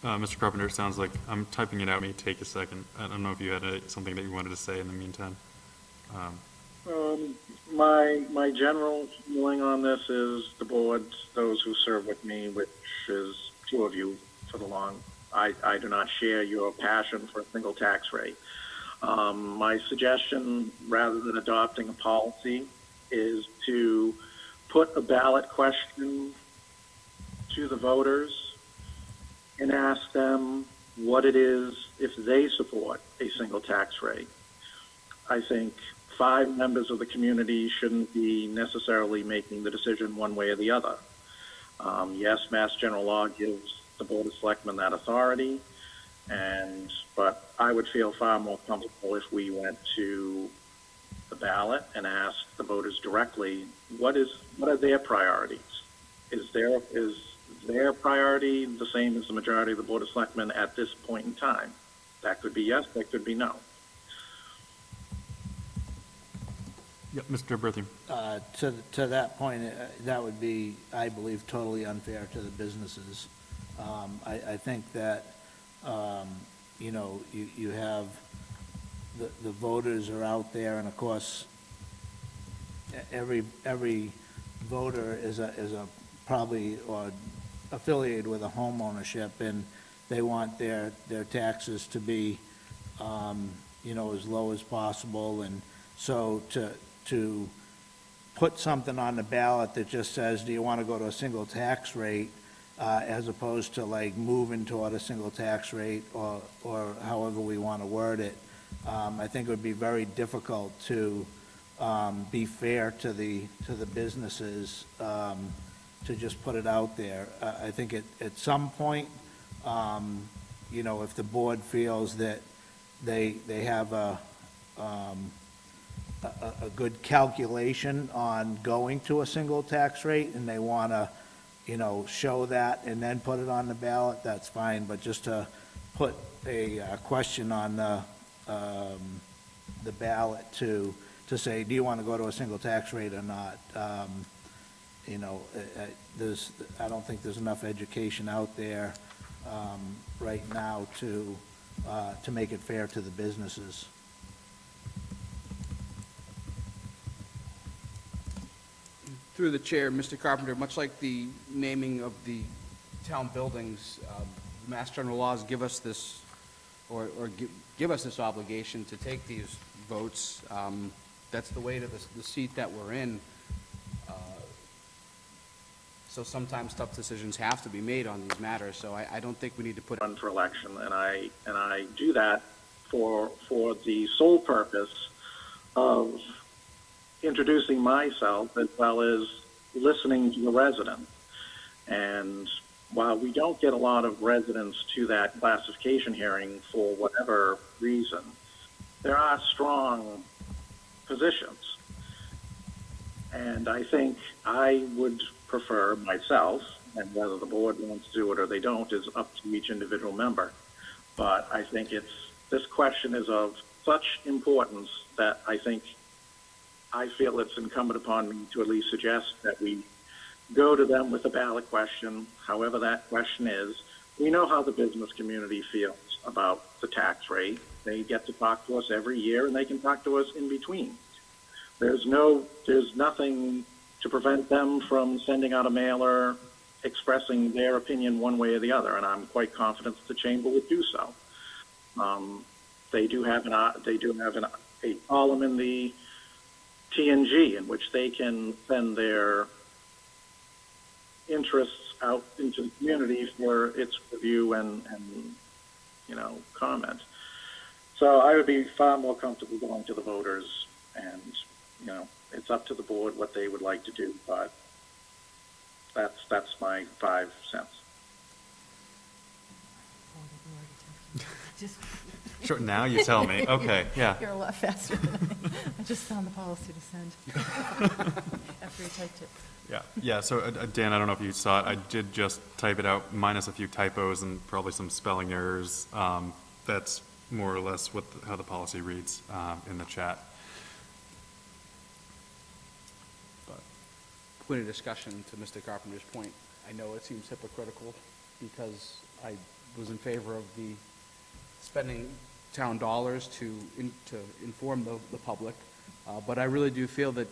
Mr. Carpenter, it sounds like I'm typing it out. It may take a second. I don't know if you had something that you wanted to say in the meantime. My general feeling on this is the board, those who serve with me, which is 2 of you for the long, I do not share your passion for a single tax rate. My suggestion, rather than adopting a policy, is to put a ballot question to the voters and ask them what it is if they support a single tax rate. I think 5 members of the community shouldn't be necessarily making the decision one way or the other. Yes, Mass General Law gives the Board of Selectmen that authority, but I would feel far more comfortable if we went to the ballot and asked the voters directly, what are their priorities? Is their priority the same as the majority of the Board of Selectmen at this point in time? That could be yes, that could be no. Yep, Mr. Berthium. To that point, that would be, I believe, totally unfair to the businesses. I think that, you know, you have, the voters are out there, and of course, every voter is a probably, or affiliated with a home ownership, and they want their taxes to be, as low as possible, and so to put something on the ballot that just says, do you want to go to a single tax rate, as opposed to like moving toward a single tax rate, or however we want to word it, I think it would be very difficult to be fair to the businesses, to just put it out there. I think at some point, if the board feels that they have a good calculation on going to a single tax rate, and they want to, show that and then put it on the ballot, that's fine, but just to put a question on the ballot to say, do you want to go to a single tax rate or not? I don't think there's enough education out there right now to make it fair to the businesses. Through the chair, Mr. Carpenter, much like the naming of the town buildings, Mass General laws give us this, or give us this obligation to take these votes. That's the weight of the seat that we're in. So sometimes tough decisions have to be made on these matters, so I don't think we need to put... Run for election, and I do that for the sole purpose of introducing myself as well as listening to the residents. And while we don't get a lot of residents to that classification hearing for whatever reason, there are strong positions. And I think I would prefer myself, and whether the board wants to do it or they don't is up to each individual member. But I think this question is of such importance that I feel it's incumbent upon me to at least suggest that we go to them with a ballot question, however that question is. We know how the business community feels about the tax rate. They get to talk to us every year, and they can talk to us in between. There's nothing to prevent them from sending out a mailer expressing their opinion one way or the other, and I'm quite confident that the chamber would do so. They do have a column in the TNG in which they can send their interests out into the community for its review and comment. So I would be far more comfortable going to the voters, and it's up to the board what they would like to do, but that's my 5 cents. Sure, now you tell me. Okay, yeah. You're a lot faster than I just found the policy to send after you typed it. Yeah. So Dan, I don't know if you saw it. I did just type it out, minus a few typos and probably some spelling errors. That's more or less how the policy reads in the chat. But Point of discussion to Mr. Carpenter's point. I know it seems hypocritical because I was in favor of the spending town dollars to inform the public, but I really do feel that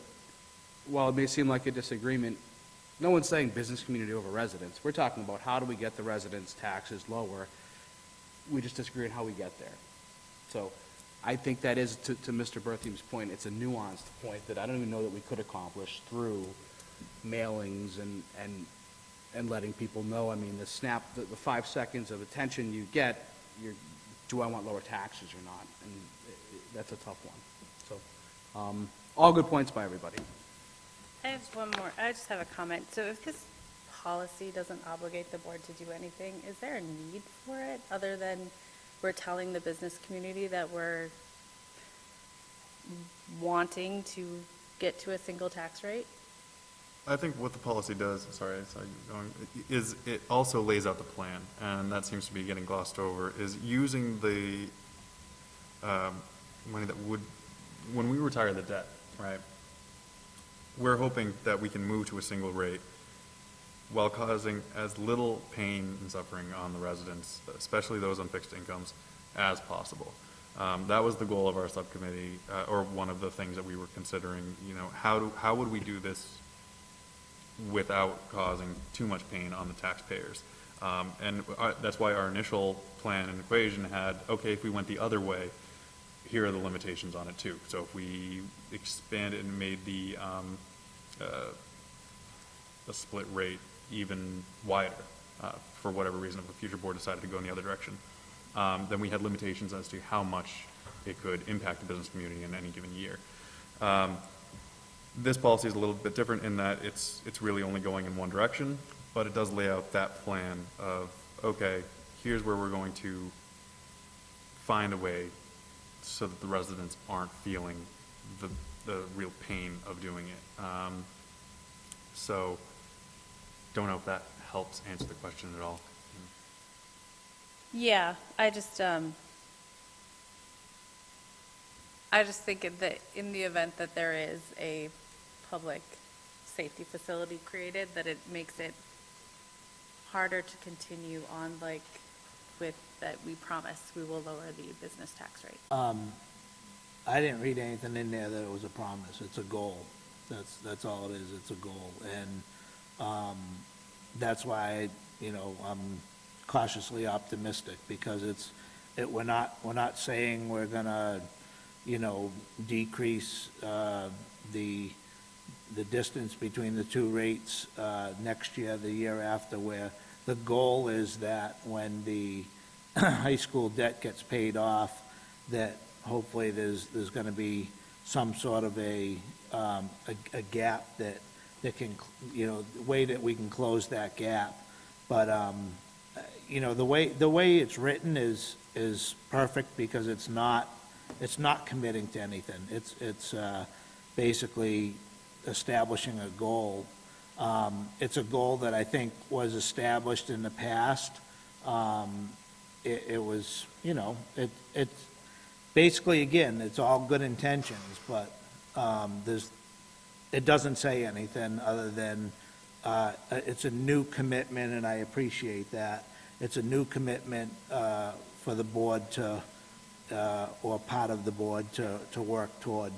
while it may seem like a disagreement, no one's saying business community over residents. We're talking about how do we get the residents' taxes lower. We just disagree on how we get there. So I think that is, to Mr. Berthium's point, it's a nuanced point that I don't even know that we could accomplish through mailings and letting people know. I mean, the 5 seconds of attention you get, do I want lower taxes or not? And that's a tough one. So, all good points by everybody. I have one more. I just have a comment. So if this policy doesn't obligate the board to do anything, is there a need for it other than we're telling the business community that we're wanting to get to a single tax rate? I think what the policy does, sorry, I saw you going, is it also lays out the plan, and that seems to be getting glossed over, is using the money that would, when we retire the debt, right, we're hoping that we can move to a single rate while causing as little pain and suffering on the residents, especially those on fixed incomes, as possible. That was the goal of our subcommittee, or one of the things that we were considering, how would we do this without causing too much pain on the taxpayers. And that's why our initial plan and equation had, okay, if we went the other way, here are the limitations on it too. So if we expanded and made the split rate even wider, for whatever reason, if a future board decided to go in the other direction, then we had limitations as to how much it could impact the business community in any given year. This policy is a little bit different in that it's really only going in one direction, but it does lay out that plan of, okay, here's where we're going to find a way so that the residents aren't feeling the real pain of doing it. So, don't know if that helps answer the question at all. Yeah, I just think that in the event that there is a public safety facility created, that it makes it harder to continue on like with that we promise we will lower the business tax rate. I didn't read anything in there that it was a promise. It's a goal. That's all it is. It's a goal. And that's why, I'm cautiously optimistic, because we're not saying we're gonna, decrease the distance between the two rates next year, the year after, where the goal is that when the high school debt gets paid off, that hopefully there's going to be some sort of a gap that can, way that we can close that gap. But, the way it's written is perfect, because it's not committing to anything. It's basically establishing a goal. It's a goal that I think was established in the past. It was, it's basically, again, it's all good intentions, but it doesn't say anything other than it's a new commitment, and I appreciate that. It's a new commitment for the board to, or part of the board to work toward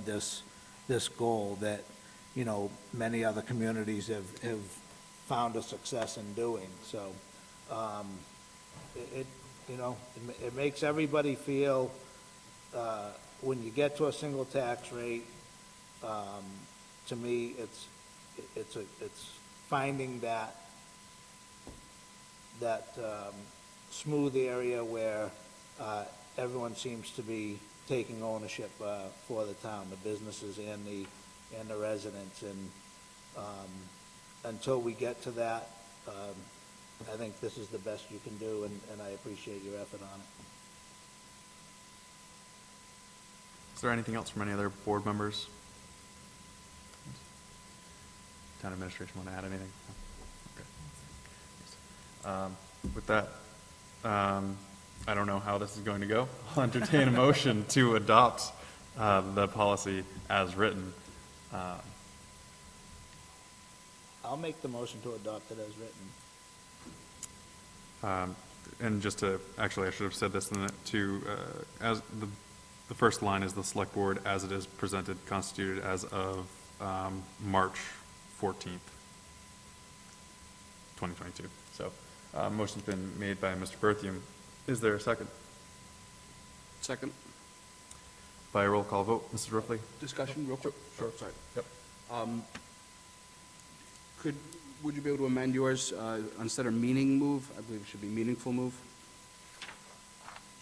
this goal that, many other communities have found a success in doing. So, it makes everybody feel, when you get to a single tax rate, to me, it's finding that smooth area where everyone seems to be taking ownership for the town, the businesses and the residents. And until we get to that, I think this is the best you can do, and I appreciate your effort on it. Is there anything else from any other board members? Town administration want to add anything? Okay. With that, I don't know how this is going to go. I'll entertain a motion to adopt the policy as written. I'll make the motion to adopt it as written. And just to, actually, I should have said this in as the first line is the select board as it is presented, constituted as of March 14th, 2022. So, motion's been made by Mr. Berthium. Is there a second? Second. By a roll call vote, Mrs. Ruffey? Discussion, real quick? Sure. Sorry. Yep. Would you be able to amend yours, instead of meaning move, I believe it should be meaningful move?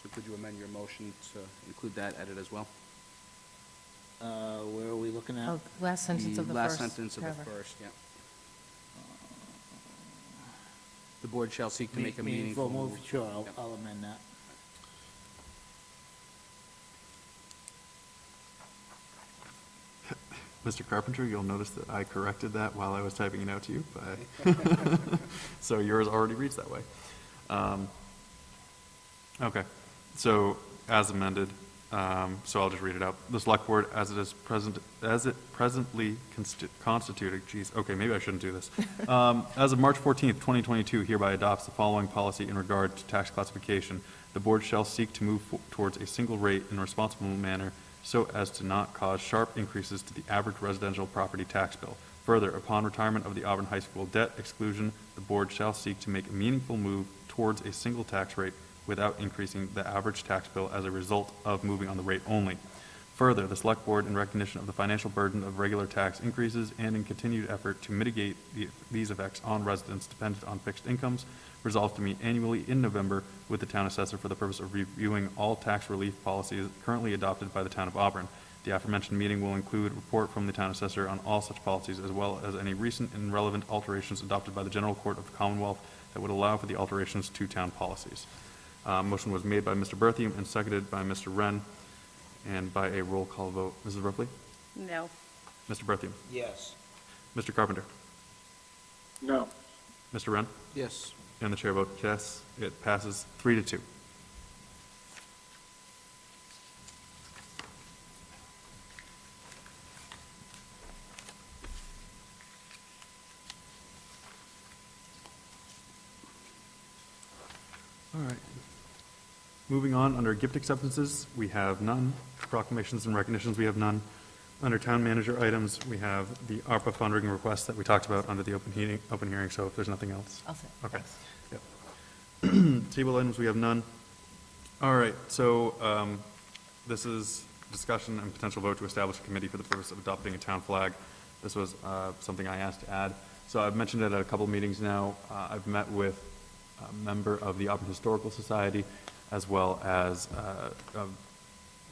So could you amend your motion to include that edit as well? Where are we looking at? Oh, last sentence of the first Last sentence of the paragraph. first, yeah. The board shall seek to make a meaningful move. Sure, Yep. I'll amend that. Mr. Carpenter, you'll notice that I corrected that while I was typing it out to you, but so yours already reads that way. Okay, so as amended, so I'll just read it out. The select board, as it presently constituted, geez, okay, maybe I shouldn't do this. As of March 14th, 2022, hereby adopts the following policy in regard to tax classification. The board shall seek to move towards a single rate in a responsible manner so as to not cause sharp increases to the average residential property tax bill. Further, upon retirement of the Auburn High School debt exclusion, the board shall seek to make a meaningful move towards a single tax rate without increasing the average tax bill as a result of moving on the rate only. Further, the Select Board, in recognition of the financial burden of regular tax increases and in continued effort to mitigate these effects on residents dependent on fixed incomes, resolves to meet annually in November with the town assessor for the purpose of reviewing all tax relief policies currently adopted by the town of Auburn. The aforementioned meeting will include a report from the town assessor on all such policies, as well as any recent and relevant alterations adopted by the General Court of the Commonwealth that would allow for the alterations to town policies. Motion was made by Mr. Berthium and seconded by Mr. Wren, and by a roll call vote. Mrs. Ripley? No. Mr. Berthium? Yes. Mr. Carpenter? No. Mr. Wren? Yes. And the chair votes yes. It passes 3-2. All right. Moving on, under gift acceptances, we have none. Proclamations and recognitions, we have none. Under town manager items, we have the ARPA fundraising request that we talked about under the open hearing, so if there's nothing else. I'll say. Okay. Yep. Table items, we have none. All right, so this is discussion and potential vote to establish a committee for the purpose of adopting a town flag. This was something I asked to add. So I've mentioned it at a couple meetings now. I've met with a member of the Auburn Historical Society, as well as a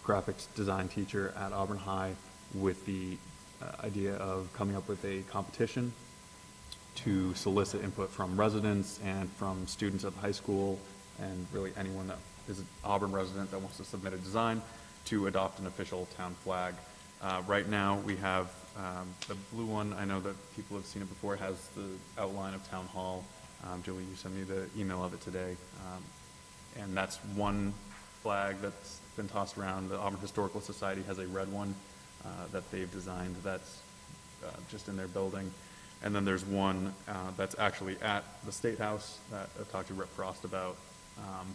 graphics design teacher at Auburn High, with the idea of coming up with a competition to solicit input from residents and from students at the high school, and really anyone that is an Auburn resident that wants to submit a design to adopt an official town flag. Right now, we have the blue one. I know that people have seen it before. It has the outline of Town Hall. Julie, you sent me the email of it today. And that's one flag that's been tossed around. The Auburn Historical Society has a red one that they've designed that's just in their building. And then there's one that's actually at the State House that I talked to Rep. Frost about.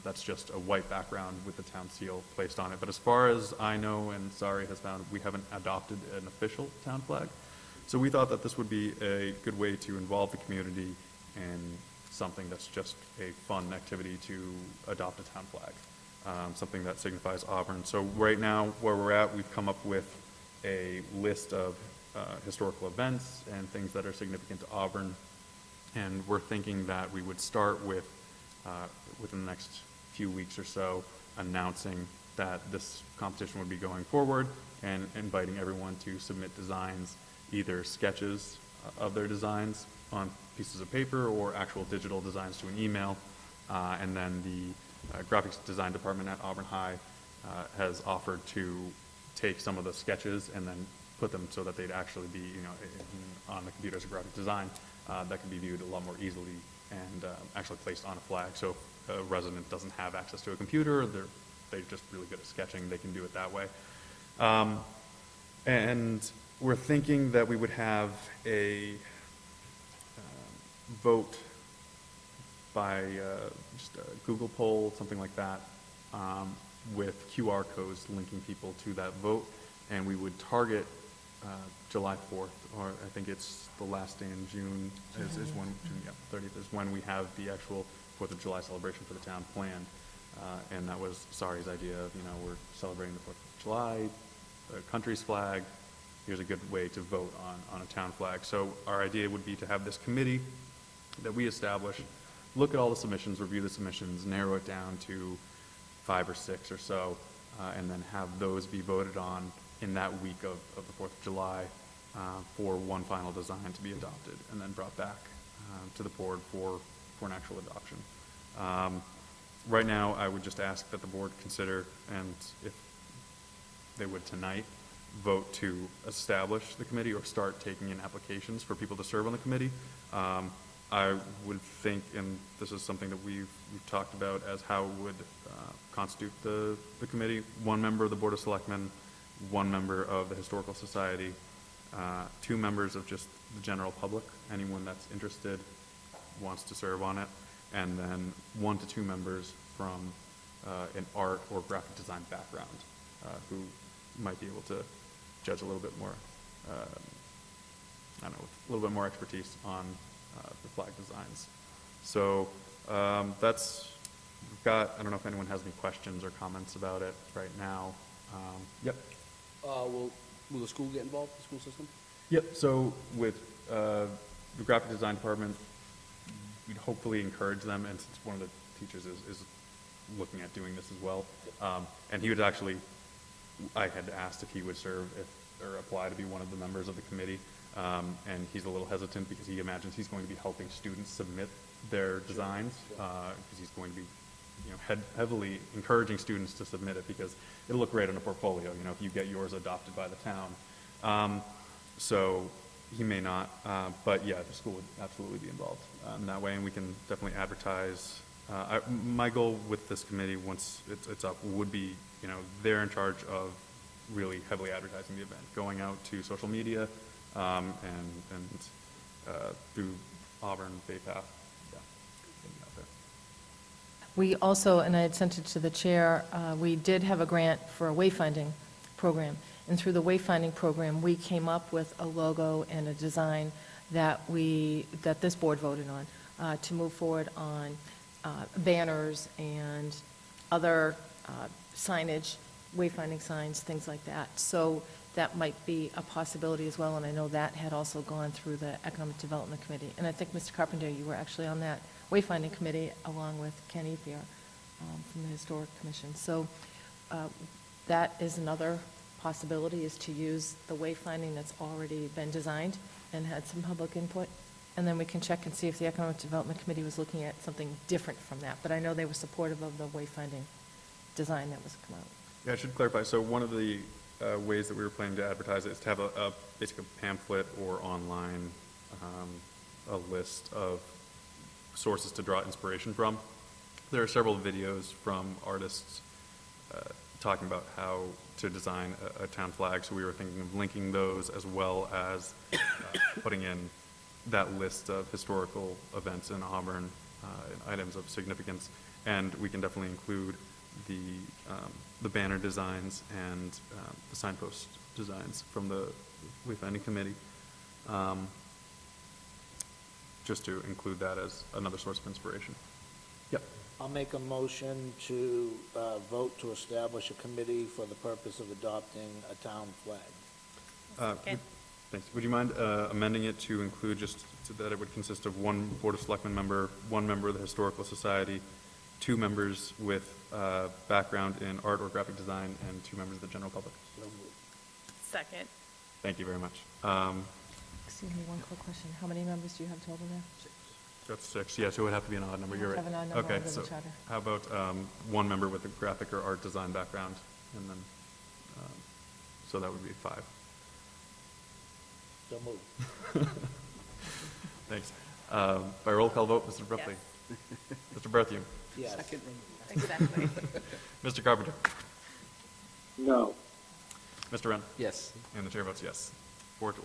That's just a white background with the town seal placed on it. But as far as I know, and Sari has found, we haven't adopted an official town flag. So we thought that this would be a good way to involve the community in something that's just a fun activity to adopt a town flag, something that signifies Auburn. So right now, where we're at, we've come up with a list of historical events and things that are significant to Auburn, and we're thinking that we would start with, within the next few weeks or so, announcing that this competition would be going forward and inviting everyone to submit designs, either sketches of their designs on pieces of paper or actual digital designs to an email. And then the graphics design department at Auburn High has offered to take some of the sketches and then put them so that they'd actually be, on the computer as a graphic design that can be viewed a lot more easily and actually placed on a flag. So if a resident doesn't have access to a computer, they're just really good at sketching, they can do it that way. And we're thinking that we would have a vote by just a Google poll, something like that, with QR codes linking people to that vote. And we would target July 4th, or I think it's the last day in June, is when, June, yeah, 30th is when we have the actual 4th of July celebration for the town planned. And that was Sari's idea of, we're celebrating the 4th of July, the country's flag. Here's a good way to vote on a town flag. So our idea would be to have this committee that we establish, look at all the submissions, review the submissions, narrow it down to 5 or 6 or so, and then have those be voted on in that week of the 4th of July for one final design to be adopted and then brought back to the board for an actual adoption. Right now, I would just ask that the board consider, and if they would tonight, vote to establish the committee or start taking in applications for people to serve on the committee. I would think, and this is something that we've talked about, as how would constitute the committee: 1 member of the Board of Selectmen, 1 member of the Historical Society, 2 members of just the general public, anyone that's interested, wants to serve on it, and then 1 to 2 members from an art or graphic design background who might be able to judge a little bit more I don't know, with a little bit more expertise on the flag designs. So that's, we've got, I don't know if anyone has any questions or comments about it right now. Yep. Will the school get involved, the school system? Yep, so with the graphic design department, we'd hopefully encourage them, and since one of the teachers is looking at doing this as well, and he would actually, I had asked if he would serve or apply to be one of the members of the committee, and he's a little hesitant because he imagines he's going to be helping students submit their designs, because he's going to be, you know, heavily encouraging students to submit it because it'll look great on a portfolio, you know, if you get yours adopted by the town. So he may not, but yeah, the school would absolutely be involved in that way, and we can definitely advertise. My goal with this committee, once it's up, would be, you know, they're in charge of really heavily advertising the event, going out to social media, and through Auburn, Bay Path, yeah, getting out there. We also, and I had sent it to the chair, we did have a grant for a wayfinding program. And through the wayfinding program, we came up with a logo and a design that this board voted on to move forward on banners and other signage, wayfinding signs, things like that. So that might be a possibility as well, and I know that had also gone through the Economic Development Committee. And I think, Mr. Carpenter, you were actually on that wayfinding committee along with Ken Ethier from the Historic Commission. So that is another possibility, is to use the wayfinding that's already been designed and had some public input. And then we can check and see if the Economic Development Committee was looking at something different from that. But I know they were supportive of the wayfinding design that was come out. Yeah, I should clarify. So one of the ways that we were planning to advertise it is to have basically a pamphlet or online a list of sources to draw inspiration from. There are several videos from artists talking about how to design a town flag, so we were thinking of linking those as well as putting in that list of historical events in Auburn, and items of significance, and we can definitely include the banner designs and the signpost designs from the Wayfinding Committee, just to include that as another source of inspiration. Yep. I'll make a motion to vote to establish a committee for the purpose of adopting a town flag. Thanks. Would you mind amending it to include just so that it would consist of one Board of Selectmen member, one member of the Historical Society, 2 members with background in art or graphic design, and 2 members of the general public? Second. Thank you very much. Excuse me, one quick question. How many members do you have total now? That's 6, yeah, so it would have to be an odd number, you're right. Have an odd number Okay, under the so charter. how about 1 member with a graphic or art design background, and then, so that would be 5. So move. Thanks. By roll call vote, Mr. Ripley. Mr. Berthium. Yes. Exactly. Mr. Carpenter. No. Mr. Wren. Yes. And the chair votes yes. 4-1.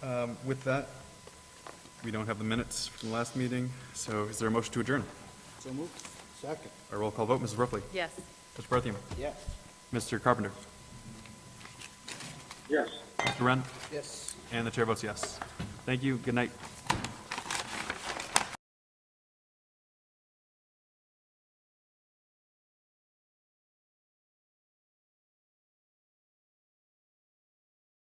All right. With that, we don't have the minutes from the last meeting, so is there a motion to adjourn? So moved. Second. By roll call vote, Mrs. Ripley. Yes. Mr. Berthium. Yes. Mr. Carpenter. Yes. Mr. Wren. Yes. And the chair votes yes. Thank you. Good night.